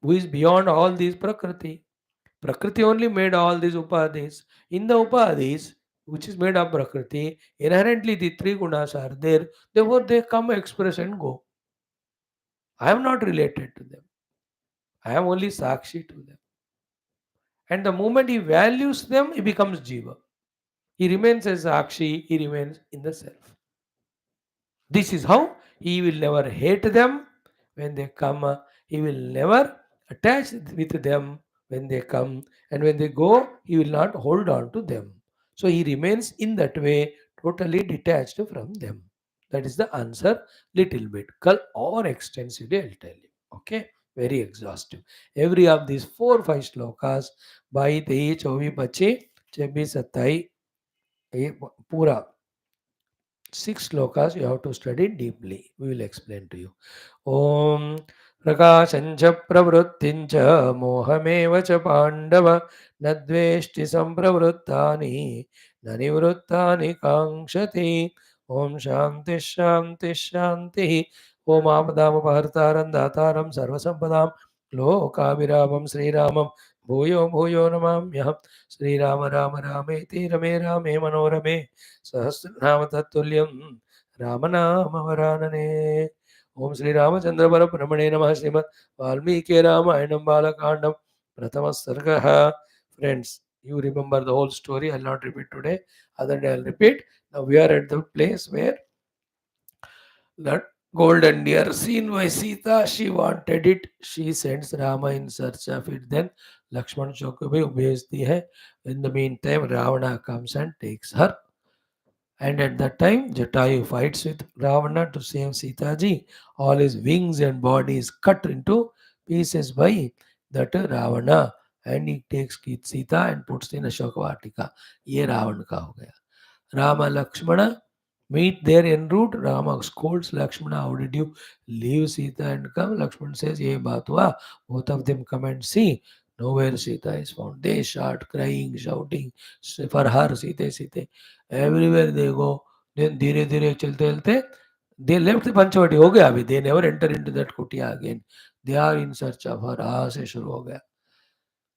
who is beyond all these Prakriti. Prakriti only made all these Upadhis. In the Upadhis, which is made of Prakriti, inherently the three Gunas are there. Therefore, they come, express and go. I am not related to them. I am only Sakshi to them. And the moment he values them, he becomes Jiva. He remains as Sakshi, he remains in the self. This is how he will never hate them when they come. He will never attach with them when they come. And when they go, he will not hold on to them. So he remains in that way totally detached from them. That is the answer, little bit. Or extensively, I'll tell you. Okay? Very exhaustive. Every of these 4-5 shlokas, 22, 24, 25, 26, 27, pura 6 shlokas you have to study deeply. We will explain to you. Om Prakashancha pravrittincha mohameva cha pandava nadveshti sampravruttani nanivruttani kankshati. Om Shanti Shanti Shanti. Om Apadam Dataram Sarvasampadam Lokavirabam Sri Ramam Bhuyo Bhuyo Namamyaham Sri Rama Rama Rameti Rame Rame Manorame सहस्रनाम तत्तुल्यं रामनामवरानने. ओम श्री रामचंद्र परब्रह्मणे नमः. श्रीमद् वाल्मीकि रामायणं बालकांडं प्रथम सर्गः. Friends, you remember the whole story. I'll not repeat today. Other day I'll repeat. Now we are at the place where that golden deer seen by Sita, she wanted it. She sends Rama in search of it. Then Lakshman Chokabe obeys the hai. In the meantime, Ravana comes and takes her. And at that time, Jatayu fights with Ravana to save Sita ji. All his wings and body is cut into pieces by that Ravana. And he takes Sita and puts in a Shokavatika. Ye Ravana ka ho gaya. Rama Lakshmana meet there en route. Rama scolds Lakshmana, how did you leave Sita and come? Lakshmana says, Ye baat hua. Both of them come and see. Nowhere Sita is found. They start crying, shouting for her, Sita, Sita. Everywhere they go. Then धीरे धीरे चलते चलते they left the Panchavati. हो गया अभी. They never enter into that kutia again. They are in search of her. आज से शुरू हो गया.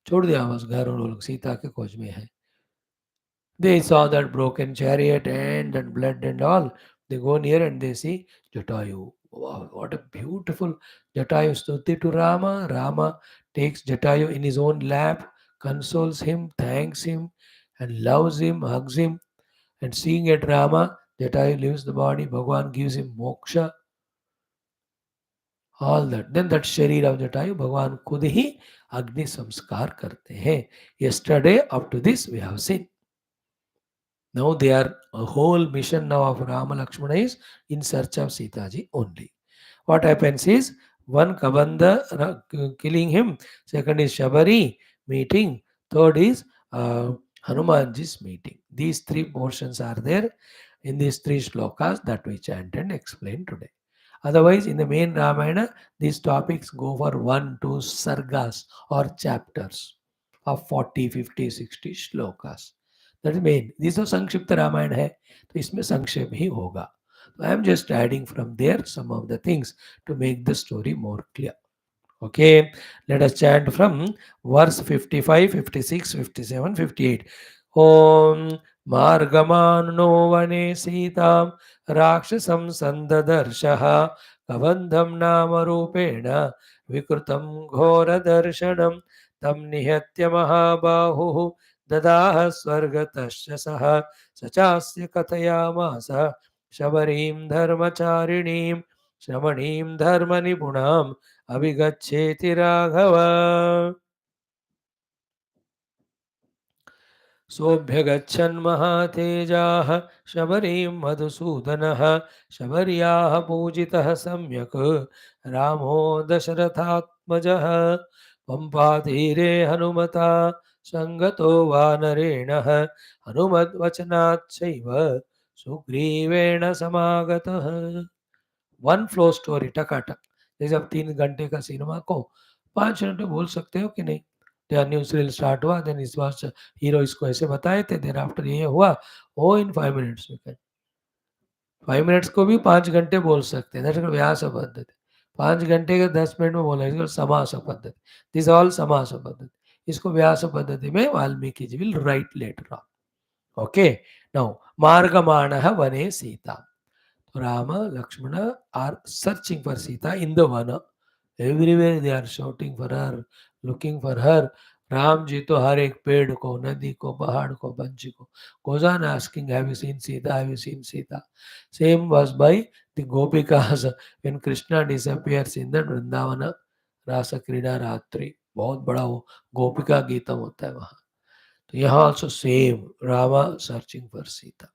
छोड़ दिया बस घर और लोग सीता के खोज में है. They saw that broken chariot and that blood and all. They go near and they see Jatayu. Wow, what a beautiful Jatayu Stuti to Rama. Rama takes Jatayu in his own lap, consoles him, thanks him, and loves him, hugs him. And seeing at Rama, Jatayu leaves the body, Bhagwan gives him moksha, all that. Then that शरीर of Jatayu भगवान खुद ही अग्नि संस्कार करते हैं. Yesterday up to this we have seen. Now they are a whole mission now of Rama Lakshmana is in search of Sita ji only. What happens is one Kabanda killing him, second is Shabari meeting, third is Hanumanji's meeting. These three portions are there in these three shlokas that we chant and explain today. Otherwise, in the main Ramayana, these topics go for 1, 2 sargas or chapters of 40, 50, 60 shlokas. That is main. This is संक्षिप्त रामायण है तो इसमें संक्षेप ही होगा. So I am just adding from there some of the things to make the story more clear. Okay, let us chant from verse 55, 56, 57, 58. Om Margamano Vane Sitam Rakshasam Sandadarshaha Kavandham Nama Rupena Vikrutam Ghora Darshanam Tam Nihatya Mahabahu Dadaha Swargatasya Saha Sachasya Katayamasa Shabarim Dharmacharinim Shamanim Dharmanipunam अभिगच्छेति Raghav सोऽभ्यगच्छन् महातेजाः शबरीं मधुसूदनः शबर्याः पूजितः सम्यक् रामो दशरथात्मजः पम्पातीरे हनुमता सङ्गतो वानरेणः हनुमद्वचनाच्चैव सुग्रीवेण समागतः. One flow story टकाटक. जैसे अब 3 घंटे का cinema को 5 minute में बोल सकते हो कि नहीं. न्यू सीरियल स्टार्ट हुआ, देन इस बार हीरो इसको ऐसे बताए थे, देन आफ्टर ये हुआ, वो इन 5 मिनट्स में 5 मिनट्स को भी 5 घंटे बोल सकते हैं. दैट इज व्यास पद्धति. 5 घंटे के 10 मिनट में बोला, इसको समास पद्धति. दिस ऑल समास पद्धति. इसको व्यास पद्धति में Valmiki ji will write later on. Okay, now मार्गमाणः वने Sita. Rama, Lakshmana are searching for Sita in the Vana. Everywhere they are shouting for her, looking for her. Ram ji तो हर एक पेड़ को, नदी को, पहाड़ को, पंछी को goes on asking, have you seen Sita? Have you seen Sita? Same was by the Gopikas when Krishna disappears in the Vrindavana Rasa Krida Ratri. बहुत बड़ा वो गोपिका गीतम होता है वहाँ. तो यहाँ also same Rama searching for Sita.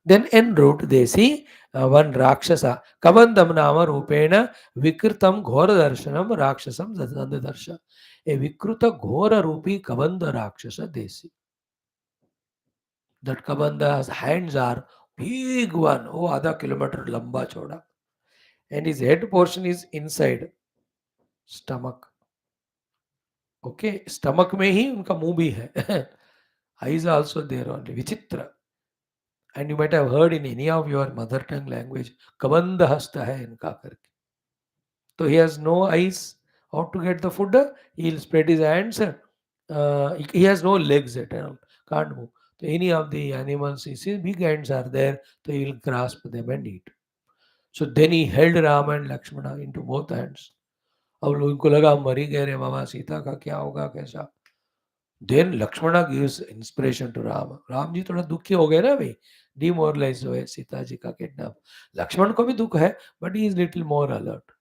Then en route they see one Rakshasa. Kavandam Nama Rupena Vikritam Ghora Darshanam Rakshasam Darsha. A Vikruta Ghora Rupi Kavanda Rakshasa they see. That Kavanda's hands are big one. Oh, आधा kilometre लंबा चौड़ा. And his head portion is inside stomach. Okay, stomach में ही उनका मुंह भी है. Eyes are also there only. विचित्र. And you might have heard in any of your mother tongue language, Kabandha hasta hai inka karke. So he has no eyes. How to get the food? He'll spread his hands. He has no legs at all. Can't move. So any of the animals, he sees big hands are there. So he will grasp them and eat. So then he held Rama and Lakshmana into both hands. अब लोगों को लगा हम मर ही गए रे बाबा, सीता का क्या होगा कैसा. Then Lakshmana gives inspiration to Ram. Ram ji थोड़ा दुखी हो गए ना भाई, डिमोरलाइज हुए सीता जी का किडनैप. लक्ष्मण को भी दुख है but he is little more alert.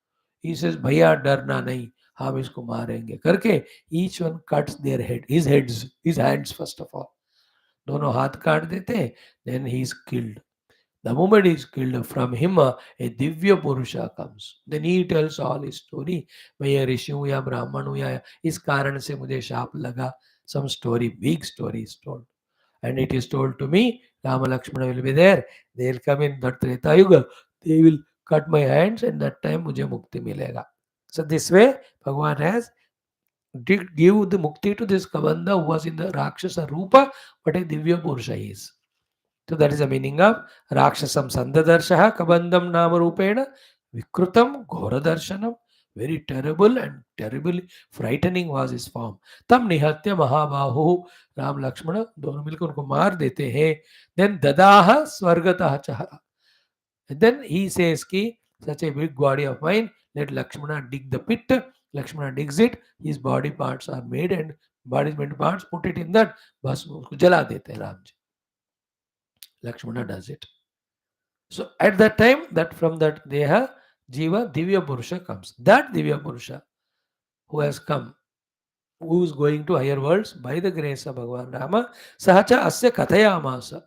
He says भैया डरना नहीं, हम इसको मारेंगे करके each one cuts their head, his hands first of all. दोनों हाथ काट देते, then he is killed. The moment he is killed, from him a Divya Purusha comes. Then he tells all his story. मैं ये ऋषि हूँ या ब्राह्मण हूँ या इस कारण से मुझे शाप लगा. Some story, big story is told. And it is told to me, Rama Lakshmana will be there. They will come in that Treta Yuga. They will cut my hands and that time मुझे मुक्ति मिलेगा. So this way, Bhagavan has did give the mukti to this Kavanda who was in the Rakshasa Rupa, but a Divya Purusha is. So that is the meaning of Rakshasam Sandadarshaha Kabandam Nama Rupena Vikrutam Ghora Darshanam. Very terrible and terribly frightening was his form. Tam Nihatya Mahabahu. Ram Lakshmana दोनों मिलकर उनको मार देते हैं. Then Dadaha Swargataha Chaha. And then he says कि such a big body of mine. Let Lakshmana dig the pit. Lakshmana digs it. His body parts are made and body parts put it in that. बस उसको जला देते हैं Ram ji. Lakshmana does it. So at that time, that from that Deha, Jiva, Divya Purusha comes. That Divya Purusha who has come, who is going to higher worlds by the grace of Bhagavan Rama, Sahacha Asya Kathayamasa.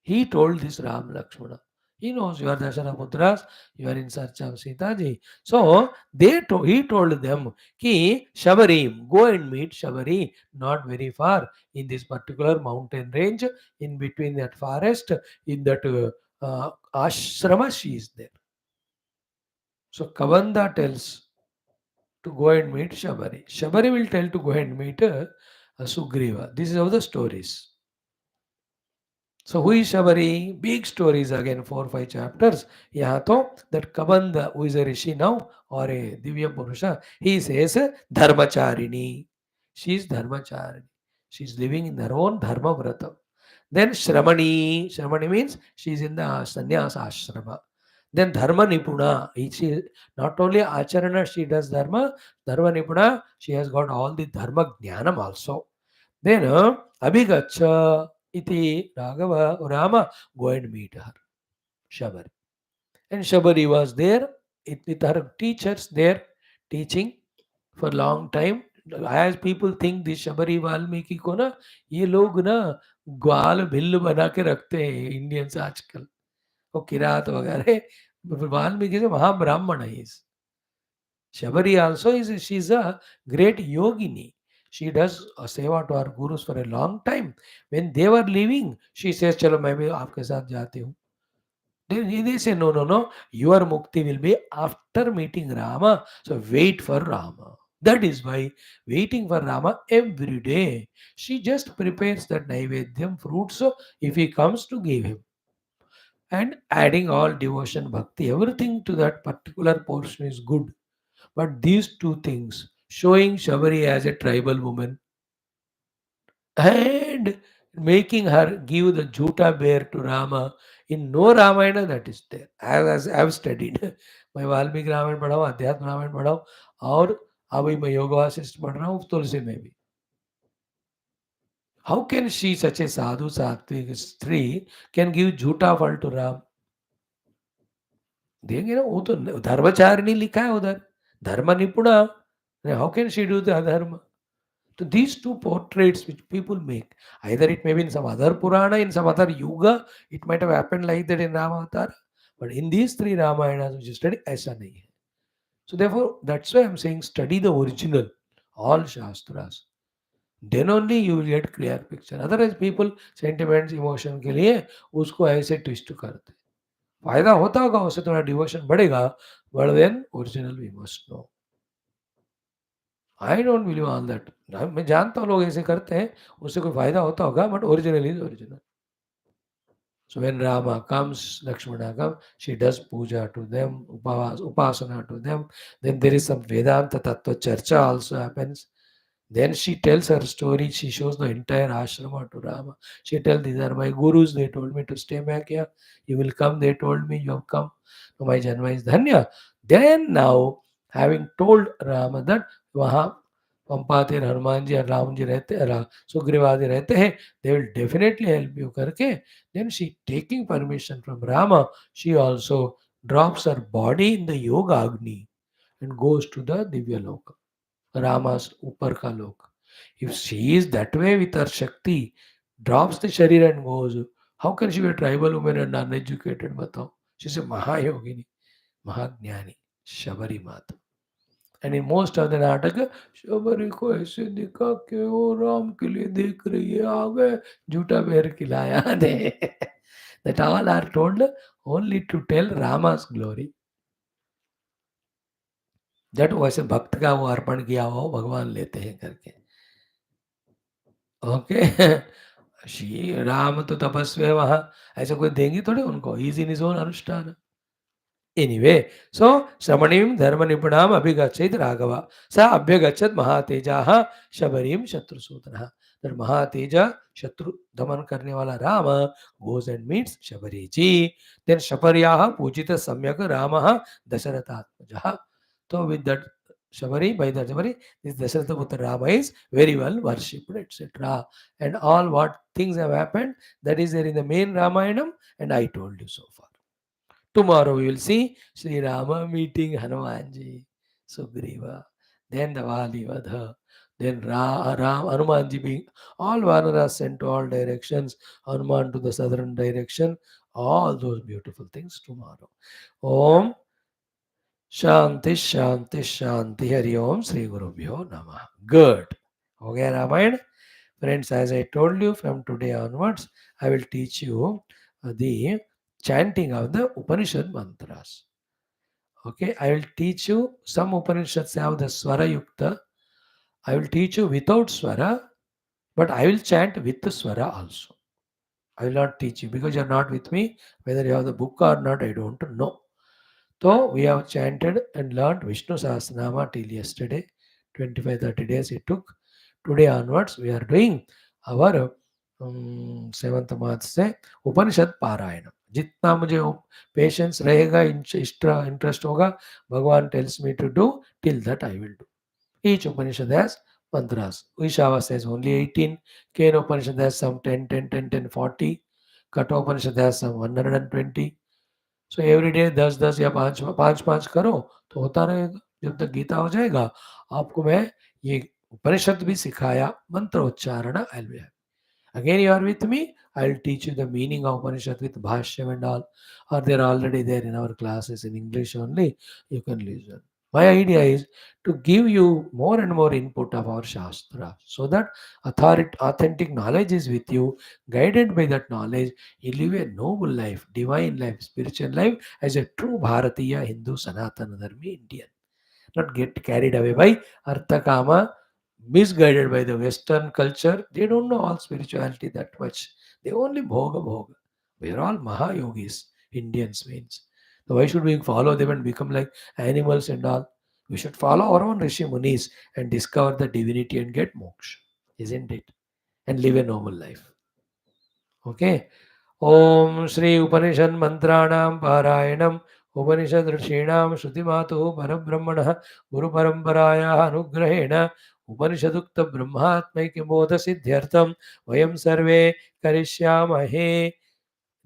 He told this Ram Lakshmana. He knows you are Dashara Putras, you are in search of Sita ji. So he told them, Ki Shabarim, go and meet Shabari, not very far in this particular mountain range, in between that forest, in that ashrama, she is there. So Kavanda tells to go and meet Shabari. Shabari will tell to go and meet Sugriva. This is how the stories. So who is Shabari? Big stories again, 4-5 chapters. यहाँ तो that Kabanda, who is a rishi now or a Divya Purusha, he says Dharmacharini. She is Dharmacharini. She is living in her own Dharma Vrata. Then Shramani. Shramani means she is in the sannyasa ashrama. Then Dharma Nipuna. She not only Acharana, she does Dharma. Dharma Nipuna, she has got all the Dharma Jnanam also. Then Abhigacha iti Rama, go and meet her, Shabari. And Shabari was there with her teachers there teaching for long time. As people think this Shabari Valmiki को ना ये लोग ना ग्वाल भिल्ल बना के रखते हैं इंडियंस आजकल वो किरात वगैरह वाल्मीकि से महाब्राह्मण है Shabari also is she's a great yogini. She does a seva to her gurus for a long time. When they were leaving, she says, "Chalo, मैं भी आपके साथ जाती हूँ." They say, "No, no, no. Your mukti will be after meeting Rama. So wait for Rama." That is why waiting for Rama every day. She just prepares that naivedyam fruit. So if he comes to give him and adding all devotion, bhakti, everything to that particular portion is good. But these two things, showing Shabari as a tribal woman and making her give the Juta bear to Rama, in no Ramayana that is there. I have studied. मैं वाल्मीकि रामायण पढ़ा हूँ, अध्यात्म रामायण पढ़ा हूँ और अभी मैं योग वासिष्ठ पढ़ रहा हूँ तुलसी में भी. How can she, such a sadhu sattvic स्त्री, can give Juta फल to Ram? देंगे ना, वो तो धर्मचारिणी लिखा है उधर, धर्म निपुणा. How can she do the adharma? So these two portraits which people make, either it may be in some other Purana, in some other Yuga, it might have happened like that in Ramavatara, but in these three Ramayanas which you study, aisa nahi hai. So therefore, that's why I'm saying study the original, all Shastras. Then only you will get clear picture. Otherwise, people sentiments, emotion के लिए उसको ऐसे twist करते. फायदा होता होगा उससे थोड़ा डिवोशन बढ़ेगा, but then original we must know. I don't believe all that. मैं जानता हूँ लोग ऐसे करते हैं, उससे कोई फायदा होता होगा, but original is original. So when Rama comes, Lakshmana comes, she does puja to them, upasana to them. Then there is some Vedanta Tattva Charcha also happens. Then she tells her story. She shows the entire ashrama to Rama. She tells, these are my gurus. They told me to stay back here. You will come. They told me you have come. So my janma is dhanya. Then now, having told Rama that वहाँ पंपातिर हनुमान जी और राम जी रहते सुग्रीवादि रहते हैं, they will definitely help you करके, then she taking permission from Rama, she also drops her body in the yoga agni and goes to the Divya Loka, Rama's ऊपर का लोक. If she is that way with her Shakti, drops the sharir and goes, how can she be a tribal woman and uneducated? बताओ. She is a Mahayogini, Mahajnani, Shabari Mata. And in most of the नाटक शबरी को ऐसे दिखा कि वो राम के लिए देख रही है, आ गए झूठा बेर खिलाया दे. That all are told only to tell Rama's glory. That वैसे भक्त का वो अर्पण किया हो भगवान लेते हैं करके. ओके. श्री राम तो तपस्वी है वहां, ऐसे कोई देंगी थोड़े उनको. He is in his own अनुष्ठान. Anyway, so Samanim Dharmanipurnam Abhigachet Raghava. Sa Abhyagachat Mahatejaha Shabarim Shatrusudana. That Mahateja, Shatru Daman Karne wala Rama, goes and meets Shabari ji. Then Shaparyaha Pujita Samyaka Ramaha Dasharathatmajaha. So with that Shabari, by the Shabari, this Dasharatha Putra Rama is very well worshipped, etc. And all what things have happened, that is there in the main Ramayanam, and I told you so far. Tomorrow we will see Sri Rama meeting Hanumanji, Sugriva, then the Vali Vadha, then Hanumanji being all Vanaras sent to all directions, Hanuman to the southern direction, all those beautiful things tomorrow. Om Shanti Shanti Shanti Hari Om Sri Guru Bhyo Namah. Good. Okay, Ramayana. Friends, as I told you, from today onwards, I will teach you the chanting of the Upanishad mantras. Okay, I will teach you some Upanishads have the Swara Yukta. I will teach you without Swara, but I will chant with the Swara also. I will not teach you because you are not with me. Whether you have the book or not, I don't know. So we have chanted and learned Vishnu Sahasranama till yesterday. 25-30 days it took. Today onwards, we are doing our 7th March से उपनिषद पारायण. जितना मुझे patience रहेगा, interest होगा, भगवान tells me to do, till that I will do. Each Upanishad has mantras. Ishavasya has only 18. Kena Upanishad has some 10, 10, 10, 10, 40. Katha Upanishad has some 120. So every day 10-10 या 5-5 करो तो होता रहेगा. जब तक गीता हो जाएगा, आपको मैं ये उपनिषद भी सिखाया, मंत्र उच्चारण I will have. Again, you are with me. I'll teach you the meaning of Upanishad with Bhashyam and all. Or they're already there in our classes in English only. You can listen. My idea is to give you more and more input of our Shastra so that authentic knowledge is with you. Guided by that knowledge, you live a noble life, divine life, spiritual life as a true Bharatiya Hindu Sanatana Dharmi Indian. Not get carried away by Artha Kama, misguided by the Western culture. They don't know all spirituality that much. They only bhoga bhoga. We are all Mahayogis, Indians means. So why should we follow them and become like animals and all? We should follow our own Rishi Munis and discover the divinity and get moksha, isn't it? And live a noble life. Okay. Om Shri Upanishad Mantranam Parayanam Upanishad Rishinam Shrutimatu Parabrahmanah Guru Paramparaya Anugrahena Upanishadukta Brahmatmaiki Bodha Siddhyartham Vayam Sarve Karishyamahe.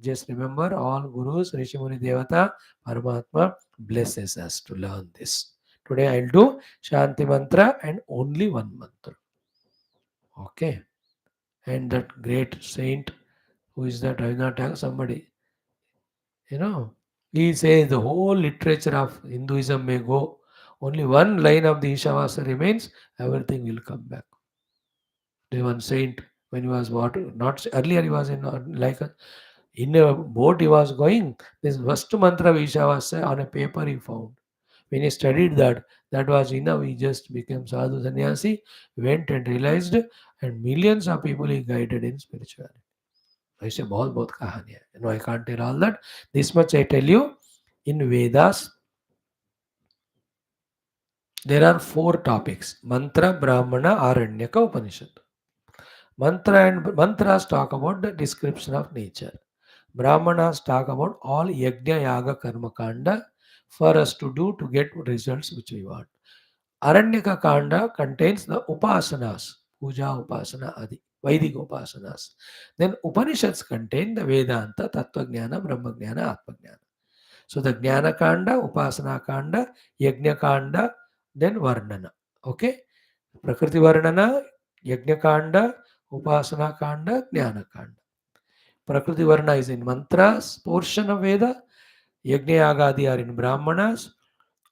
Just remember, all Gurus, Rishi Muni Devata, Paramatma blesses us to learn this. Today I'll do Shanti Mantra and only one mantra. Okay. And that great saint, who is that? Ravina Tagore, somebody, you know, he says the whole literature of Hinduism may go. Only one line of the Ishavasya remains, everything will come back. The one saint, when he was not earlier, he was in in a boat he was going. This first mantra of Ishavasya on a paper he found. When he studied that, that was enough. He just became sadhu sannyasi, went and realized, and millions of people he guided in spirituality. ऐसे बहुत बहुत कहानियां हैं. No, I can't tell all that. This much I tell you. In Vedas, there are 4 topics: Mantra, Brahmana, Aranyaka, Upanishad. Mantra and mantras talk about the description of nature. Brahmanas talk about all yajna, yaga, karma kanda for us to do to get results which we want. Aranyaka kanda contains the upasanas, puja, upasana, adi, Vedic upasanas. Then Upanishads contain the Vedanta, Tattva Jnana, Brahma Jnana, Atma Jnana. So the Jnana Kanda, Upasana Kanda, Yajna Kanda, then Varnana. Okay? Prakriti Varnana, Yajna Kanda, Upasana Kanda, Jnana Kanda. Prakriti Varna is in mantras portion of Veda. Yajna Yagadi are in Brahmanas.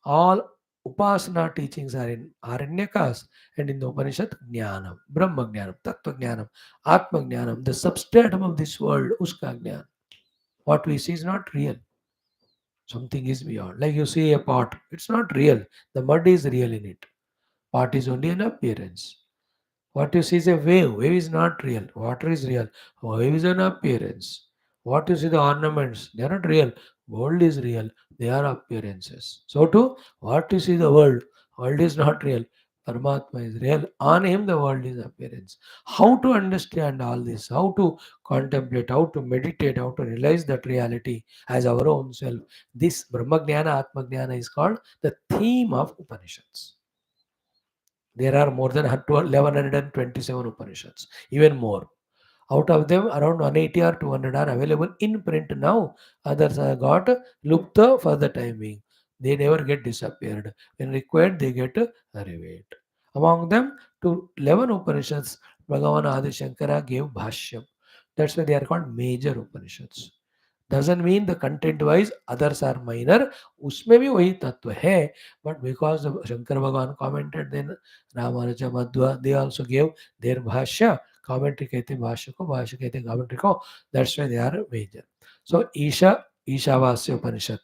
All Upasana teachings are in Aranyakas, and in the Upanishad, Jnanam, Brahma Jnanam, Tattva Jnanam, Atma Jnanam, the substratum of this world, Uska Jnana. What we see is not real. Something is beyond. Like you see a pot, it's not real. The mud is real in it. Pot is only an appearance. What you see is a wave. Wave is not real. Water is real. Wave is an appearance. What you see, the ornaments, they are not real. World is real. They are appearances. So too, what you see the world is not real. Paramatma is real. On him the world is appearance. How to understand all this? How to contemplate? How to meditate? How to realize that reality as our own self? This Brahmagnana, Atmagnana is called the theme of Upanishads. There are more than 1127 Upanishads, even more. Out of them, around 180 or 200 are available in print now. Others are got lupta for the time being. They never get disappeared. When required, they get revealed. Among them, to 11 Upanishads, Bhagavan Adi Shankara gave Bhashyam. That's why they are called major Upanishads. Doesn't mean the content wise others are minor, उसमें भी वही तत्व है, but because Shankar Bhagavan commented, then Ramanuja Madhva, they also gave their bhashya. Commentary कहते हैं भाष्य को, भाष्य कहते हैं commentary को. That's why they are major. So Ishavasya उपनिषद,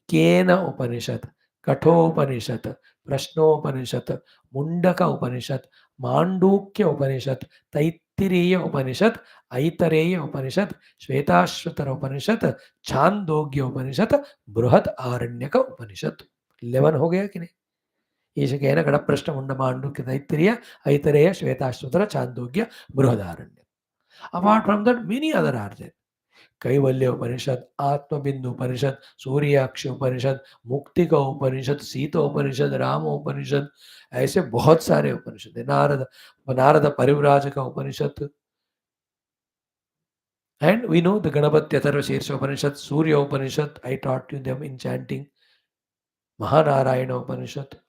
केन उपनिषद, कठोपनिषद, प्रश्नोपनिषद, मुंडक उपनिषद, मांडूक्य उपनिषद, तैत्तिरीय उपनिषद, ऐतरेय उपनिषद, श्वेताश्वतर उपनिषद, छांदोग्य उपनिषद, बृहद आरण्यक उपनिषद. 11 हो गया कि नहीं? ईशकेन गण प्रश्न मुंड Mandukya Taittiriya Aitareya Shvetashvatara Chandogya Brihadaranyaka. Apart from that, many other are there. कैवल्य उपनिषद, आत्मबिंदु उपनिषद, सूर्याक्ष उपनिषद, मुक्ति का उपनिषद, सीता उपनिषद, राम उपनिषद, ऐसे बहुत सारे उपनिषद है. नारद नारद परिव्राजक उपनिषद. And we know the Ganapati Atharva Shirsha Upanishad, Surya Upanishad, I taught you them in chanting. Mahanarayana Upanishad.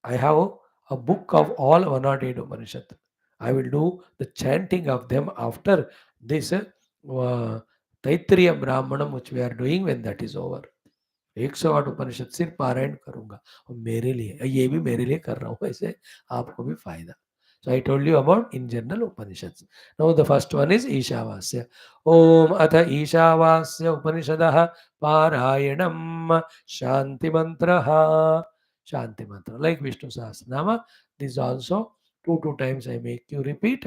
I have a book of all 108 Upanishad. I will do the chanting of them after this Taittiriya Brahmanam which we are doing when that is over. 108 उपनिषद सिर्फ पारायण करूंगा और मेरे लिए, ये भी मेरे लिए कर रहा हूँ, ऐसे आपको भी फायदा. So I told you about in general Upanishads. Now the first one is Ishavasya. Om Atha Ishavasya Upanishadah Parayanam Shanti Mantraha. Shanti Mantra. Like Vishnu Sahasranama, this also two times I make you repeat.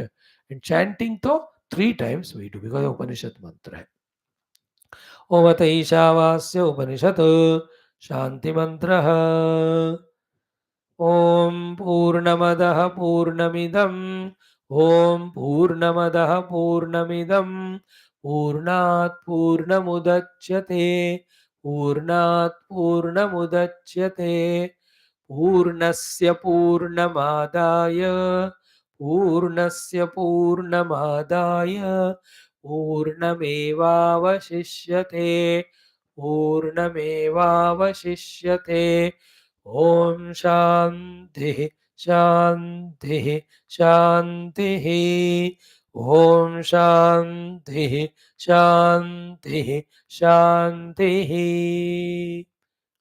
And chanting to 3 times we do because Upanishad mantra hai. Om Atha Ishavasya Upanishad Shanti Mantraha. ॐ पूर्णमदः पूर्णमिदम् ॐ पूर्णमदः पूर्णमिदम् पूर्णात् पूर्णमुदच्यते पूर्णात् पूर्णमुदच्यते पूर्णस्य पूर्णमादाय पूर्णस्य पूर्णमादाय पूर्णमेवावशिष्यते पूर्णमेवावशिष्यते. ओम शांति शांति शांति. ओम शांति शांति शांति.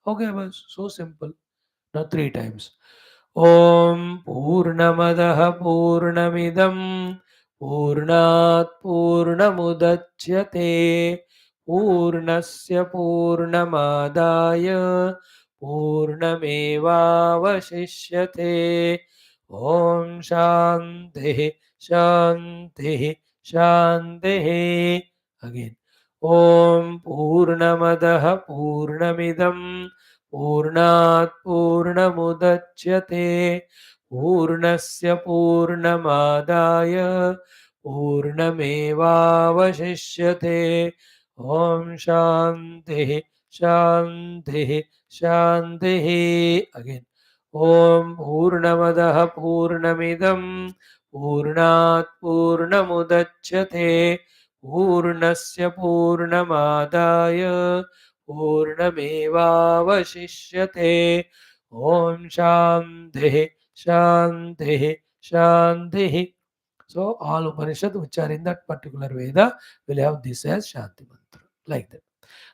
हो गया बस, सो सिंपल. Now 3 times. ओम पूर्णमदः पूर्णमिदं पूर्णात् पूर्णमुदच्यते पूर्णस्य पूर्णमादाय पूर्णमेवावशिष्यते. ओम शांति शांति शांति. अगेन. ओम पूर्णमदः पूर्णमिदं पूर्णात् पूर्णमुदच्यते पूर्णस्य पूर्णमादाय पूर्णमेवावशिष्यते. ओम शांति शांति शांति. अगेन. ओम पूर्णमदः पूर्णमिदं पूर्णात् पूर्णमुदच्यते पूर्णस्य पूर्णमादाय पूर्णमेवावशिष्यते. ओम शांति शांति शांति. So all Upanishad which are in that particular Veda will have this as Shanti Mantra. Like that.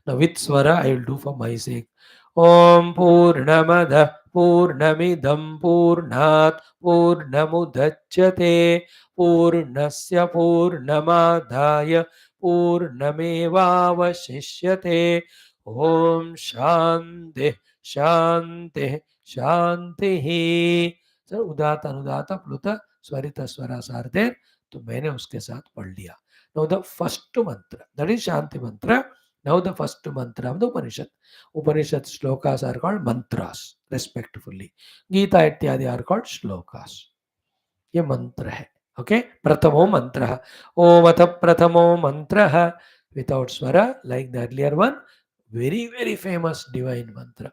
Now with Swara I will do for my sake. Om Purnamada Purnamidam Purnat Purnamudachyate Purnasya Purnamadaya Purnamevavashishyate. Om Shanti Shanti Shanti. सर उदात अनुदात प्लुत स्वरित स्वरा सार there, तो मैंने उसके साथ पढ़ लिया. Now the first mantra, that is Shanti mantra, Now the first mantra of the Upanishad. Upanishad shlokas are called mantras, respectfully. Geeta ityadi are called shlokas. ये मंत्र है. Okay, pratamo mantra. Om atha pratamo mantra. Without swara, like the earlier one, very very famous divine mantra.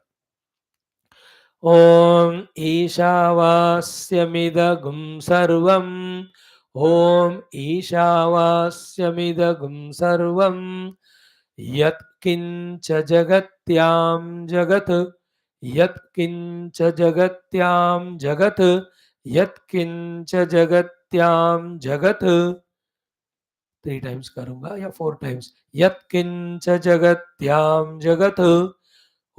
Om Ishavasyamidagum sarvam. Om Ishavasyamidagum sarvam. Yat kincha jagatyam jagat. Yat kincha jagatyam jagat. Yat kincha jagatyam jagat. 3 times करूंगा या 4 times. Yat kincha jagatyam jagat.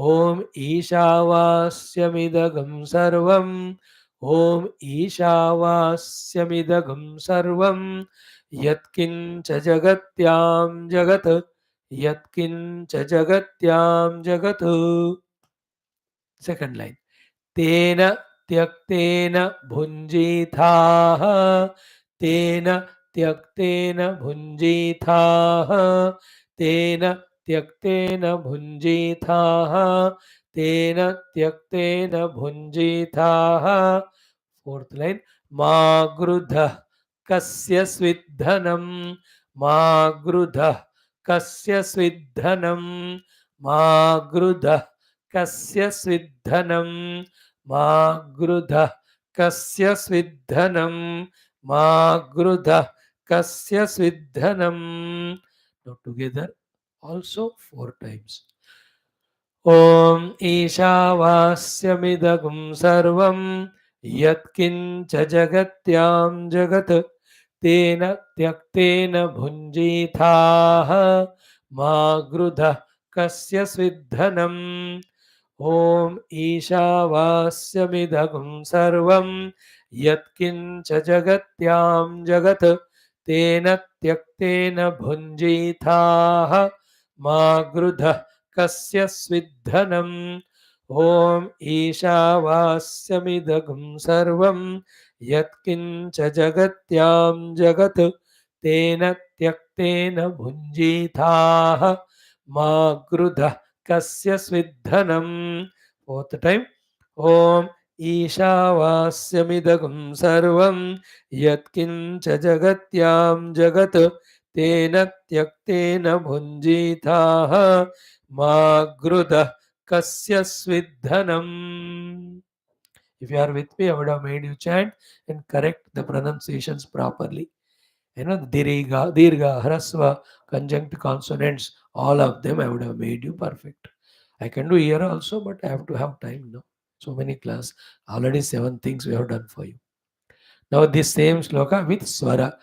Om Ishavasyamidagam sarvam. Om Ishavasyamidagam sarvam. Yatkincha jagatyam jagat. Yatkincha jagatyam jagat. Second line. Tena tyaktena bhunjithaah. Tena tyaktena bhunjithaah. Tena त्यक्तेन भुञ्जीथाः. तेन त्यक्तेन भुञ्जीथाः. Fourth line. मा गृधः कस्य स्विद्धनं. मा गृधः कस्य स्विद्धनं. मा गृधः कस्य स्विद्धनं. मा गृधः कस्य स्विद्धनं. मा गृधः कस्य स्विद्धनं. Now together also 4 times. Om Ishavasyamidagum sarvam. Yatkincha jagatyam jagat. Tena tyaktena bhunjithaah. Ma grudha kasya sviddhanam. Om Ishavasyamidagum sarvam. Yatkincha jagatyam jagat. Tena tyaktena bhunjithaah. Ma grudha kasya sviddhanam. Om Ishavasyamidagum sarvam. Yatkincha jagatyam jagat. Tena tyaktena bhunjithaah. Ma grudha kasya sviddhanam. Fourth time. Om Ishavasyamidagum sarvam. Yatkincha jagatyam jagat. Tena tyaktena bhunjithaah. Ma grudha kasya sviddhanam. If you are with me, I would have made you chant and correct the pronunciations properly. You know, dirga, dirga, hrasva, conjunct consonants, all of them I would have made you perfect. I can do here also, but I have to have time now. So many class. Already 7 things we have done for you. Now this same shloka with swara.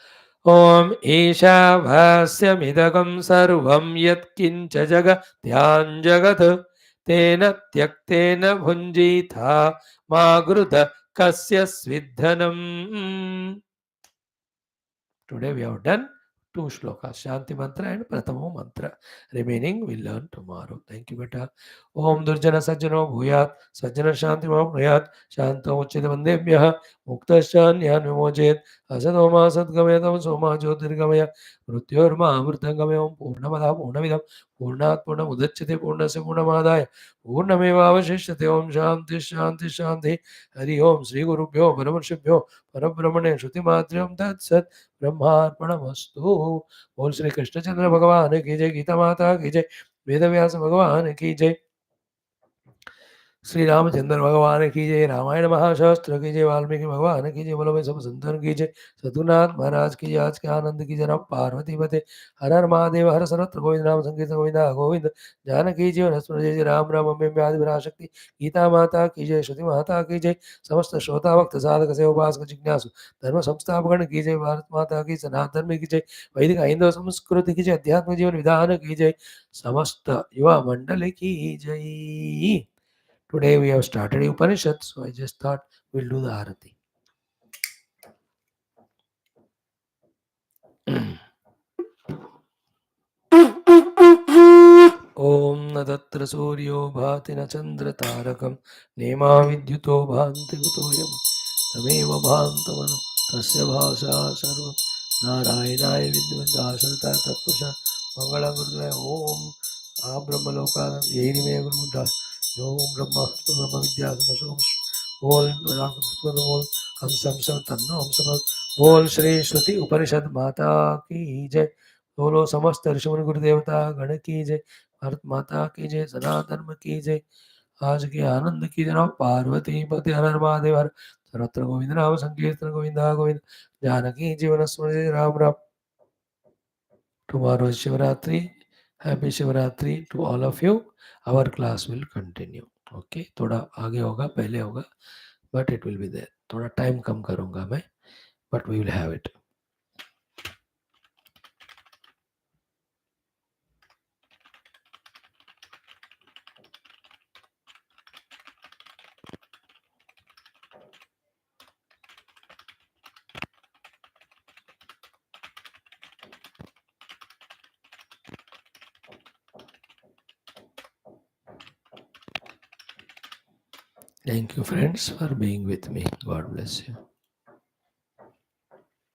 Om Ishavasyamidagam sarvam yatkincha jagatyam jagat. Tena tyaktena bhunjitha. Ma grudha kasya sviddhanam. Today we have done 2 shlokas, Shanti mantra and Pratamo mantra. Remaining we'll learn tomorrow. Thank you, beta. Om Durjana Sajjano Bhuyat, Sajjana Shanti Bhuyat, Shanto Uchida Vandebhya, Muktashan Yan Vimojet, Asadoma Sadgamayatam Soma Jyotirgamaya, Mrutyorma Amritangamayam, Purnamada Purnavidam, Purnat Purnam Udachite Purnase Purnamadaya, Purnameva Avashishate Om Shanti Shanti Shanti, Hari Om Sri Guru Pyo, Paramarshibhyo, Parabrahmane Shruti Madhyam Tat Sat. ब्रह्मार्पणमस्तु. बोल श्री कृष्णचंद्र भगवान की जय. गीता माता की जय. वेदव्यास भगवान की जय. श्री रामचंद्र भगवान की जय. रामायण महाशास्त्र की जय. वाल्मीकि भगवान की जय. बोलो भाई सब संतन की जय. सतुनाथ महाराज की जय. आज के आनंद की जय. पार्वती पते. हर हर महादेव. हर सर्वत्र गोविंद नाम संकीर्तन गोविंदा गोविंद. जानकी जीवन स्मरण जय. राम राम अम्बे आदि पराशक्ति. गीता माता की जय. श्रुति माता की जय. समस्त श्रोता भक्त साधक से उपासक जिज्ञासु धर्म संस्थापकगण की जय. भारत माता की सनातन धर्म की जय. वैदिक हिंदू संस्कृति की जय. अध्यात्म जीवन विधान की जय. समस्त युवा मंडल की जय. Today we have started Upanishad, so I just thought we'll do the Arati. Om Nadatra Suryo Bhatina Chandra Tarakam Nema Vidyuto Bhanti Gutoyam Tameva Bhantavano Tasya Bhasha Sarvam Narayanaaya Vidvandasarata Tatpusha Mangala Gurudaya Om आ ब्रह्मलोकानं येरि मे गुरुमुद्रा जो ब्रह्म ब्रह्म विद्या समसो बोल बोल हम सम तन्नो हम सम बोल श्री श्रुति उपनिषद माता की जय। बोलो समस्त ऋषि गुरु देवता गण की जय। भारत माता की जय। सनातन धर्म की जय। आज के आनंद की जनाब पार्वती पति हर महादेव हर सर्वत्र गोविंद नाम संकीर्तन गोविंदा गोविंद जानकी जीवन स्मृति Ram Ram. Tomorrow is Shivaratri. Happy Shivaratri to all of you. Our class will continue. Okay, थोड़ा आगे होगा पहले होगा but it will be there. थोड़ा time कम करूँगा मैं but we will have it. Thank you friends for being with me. God bless you.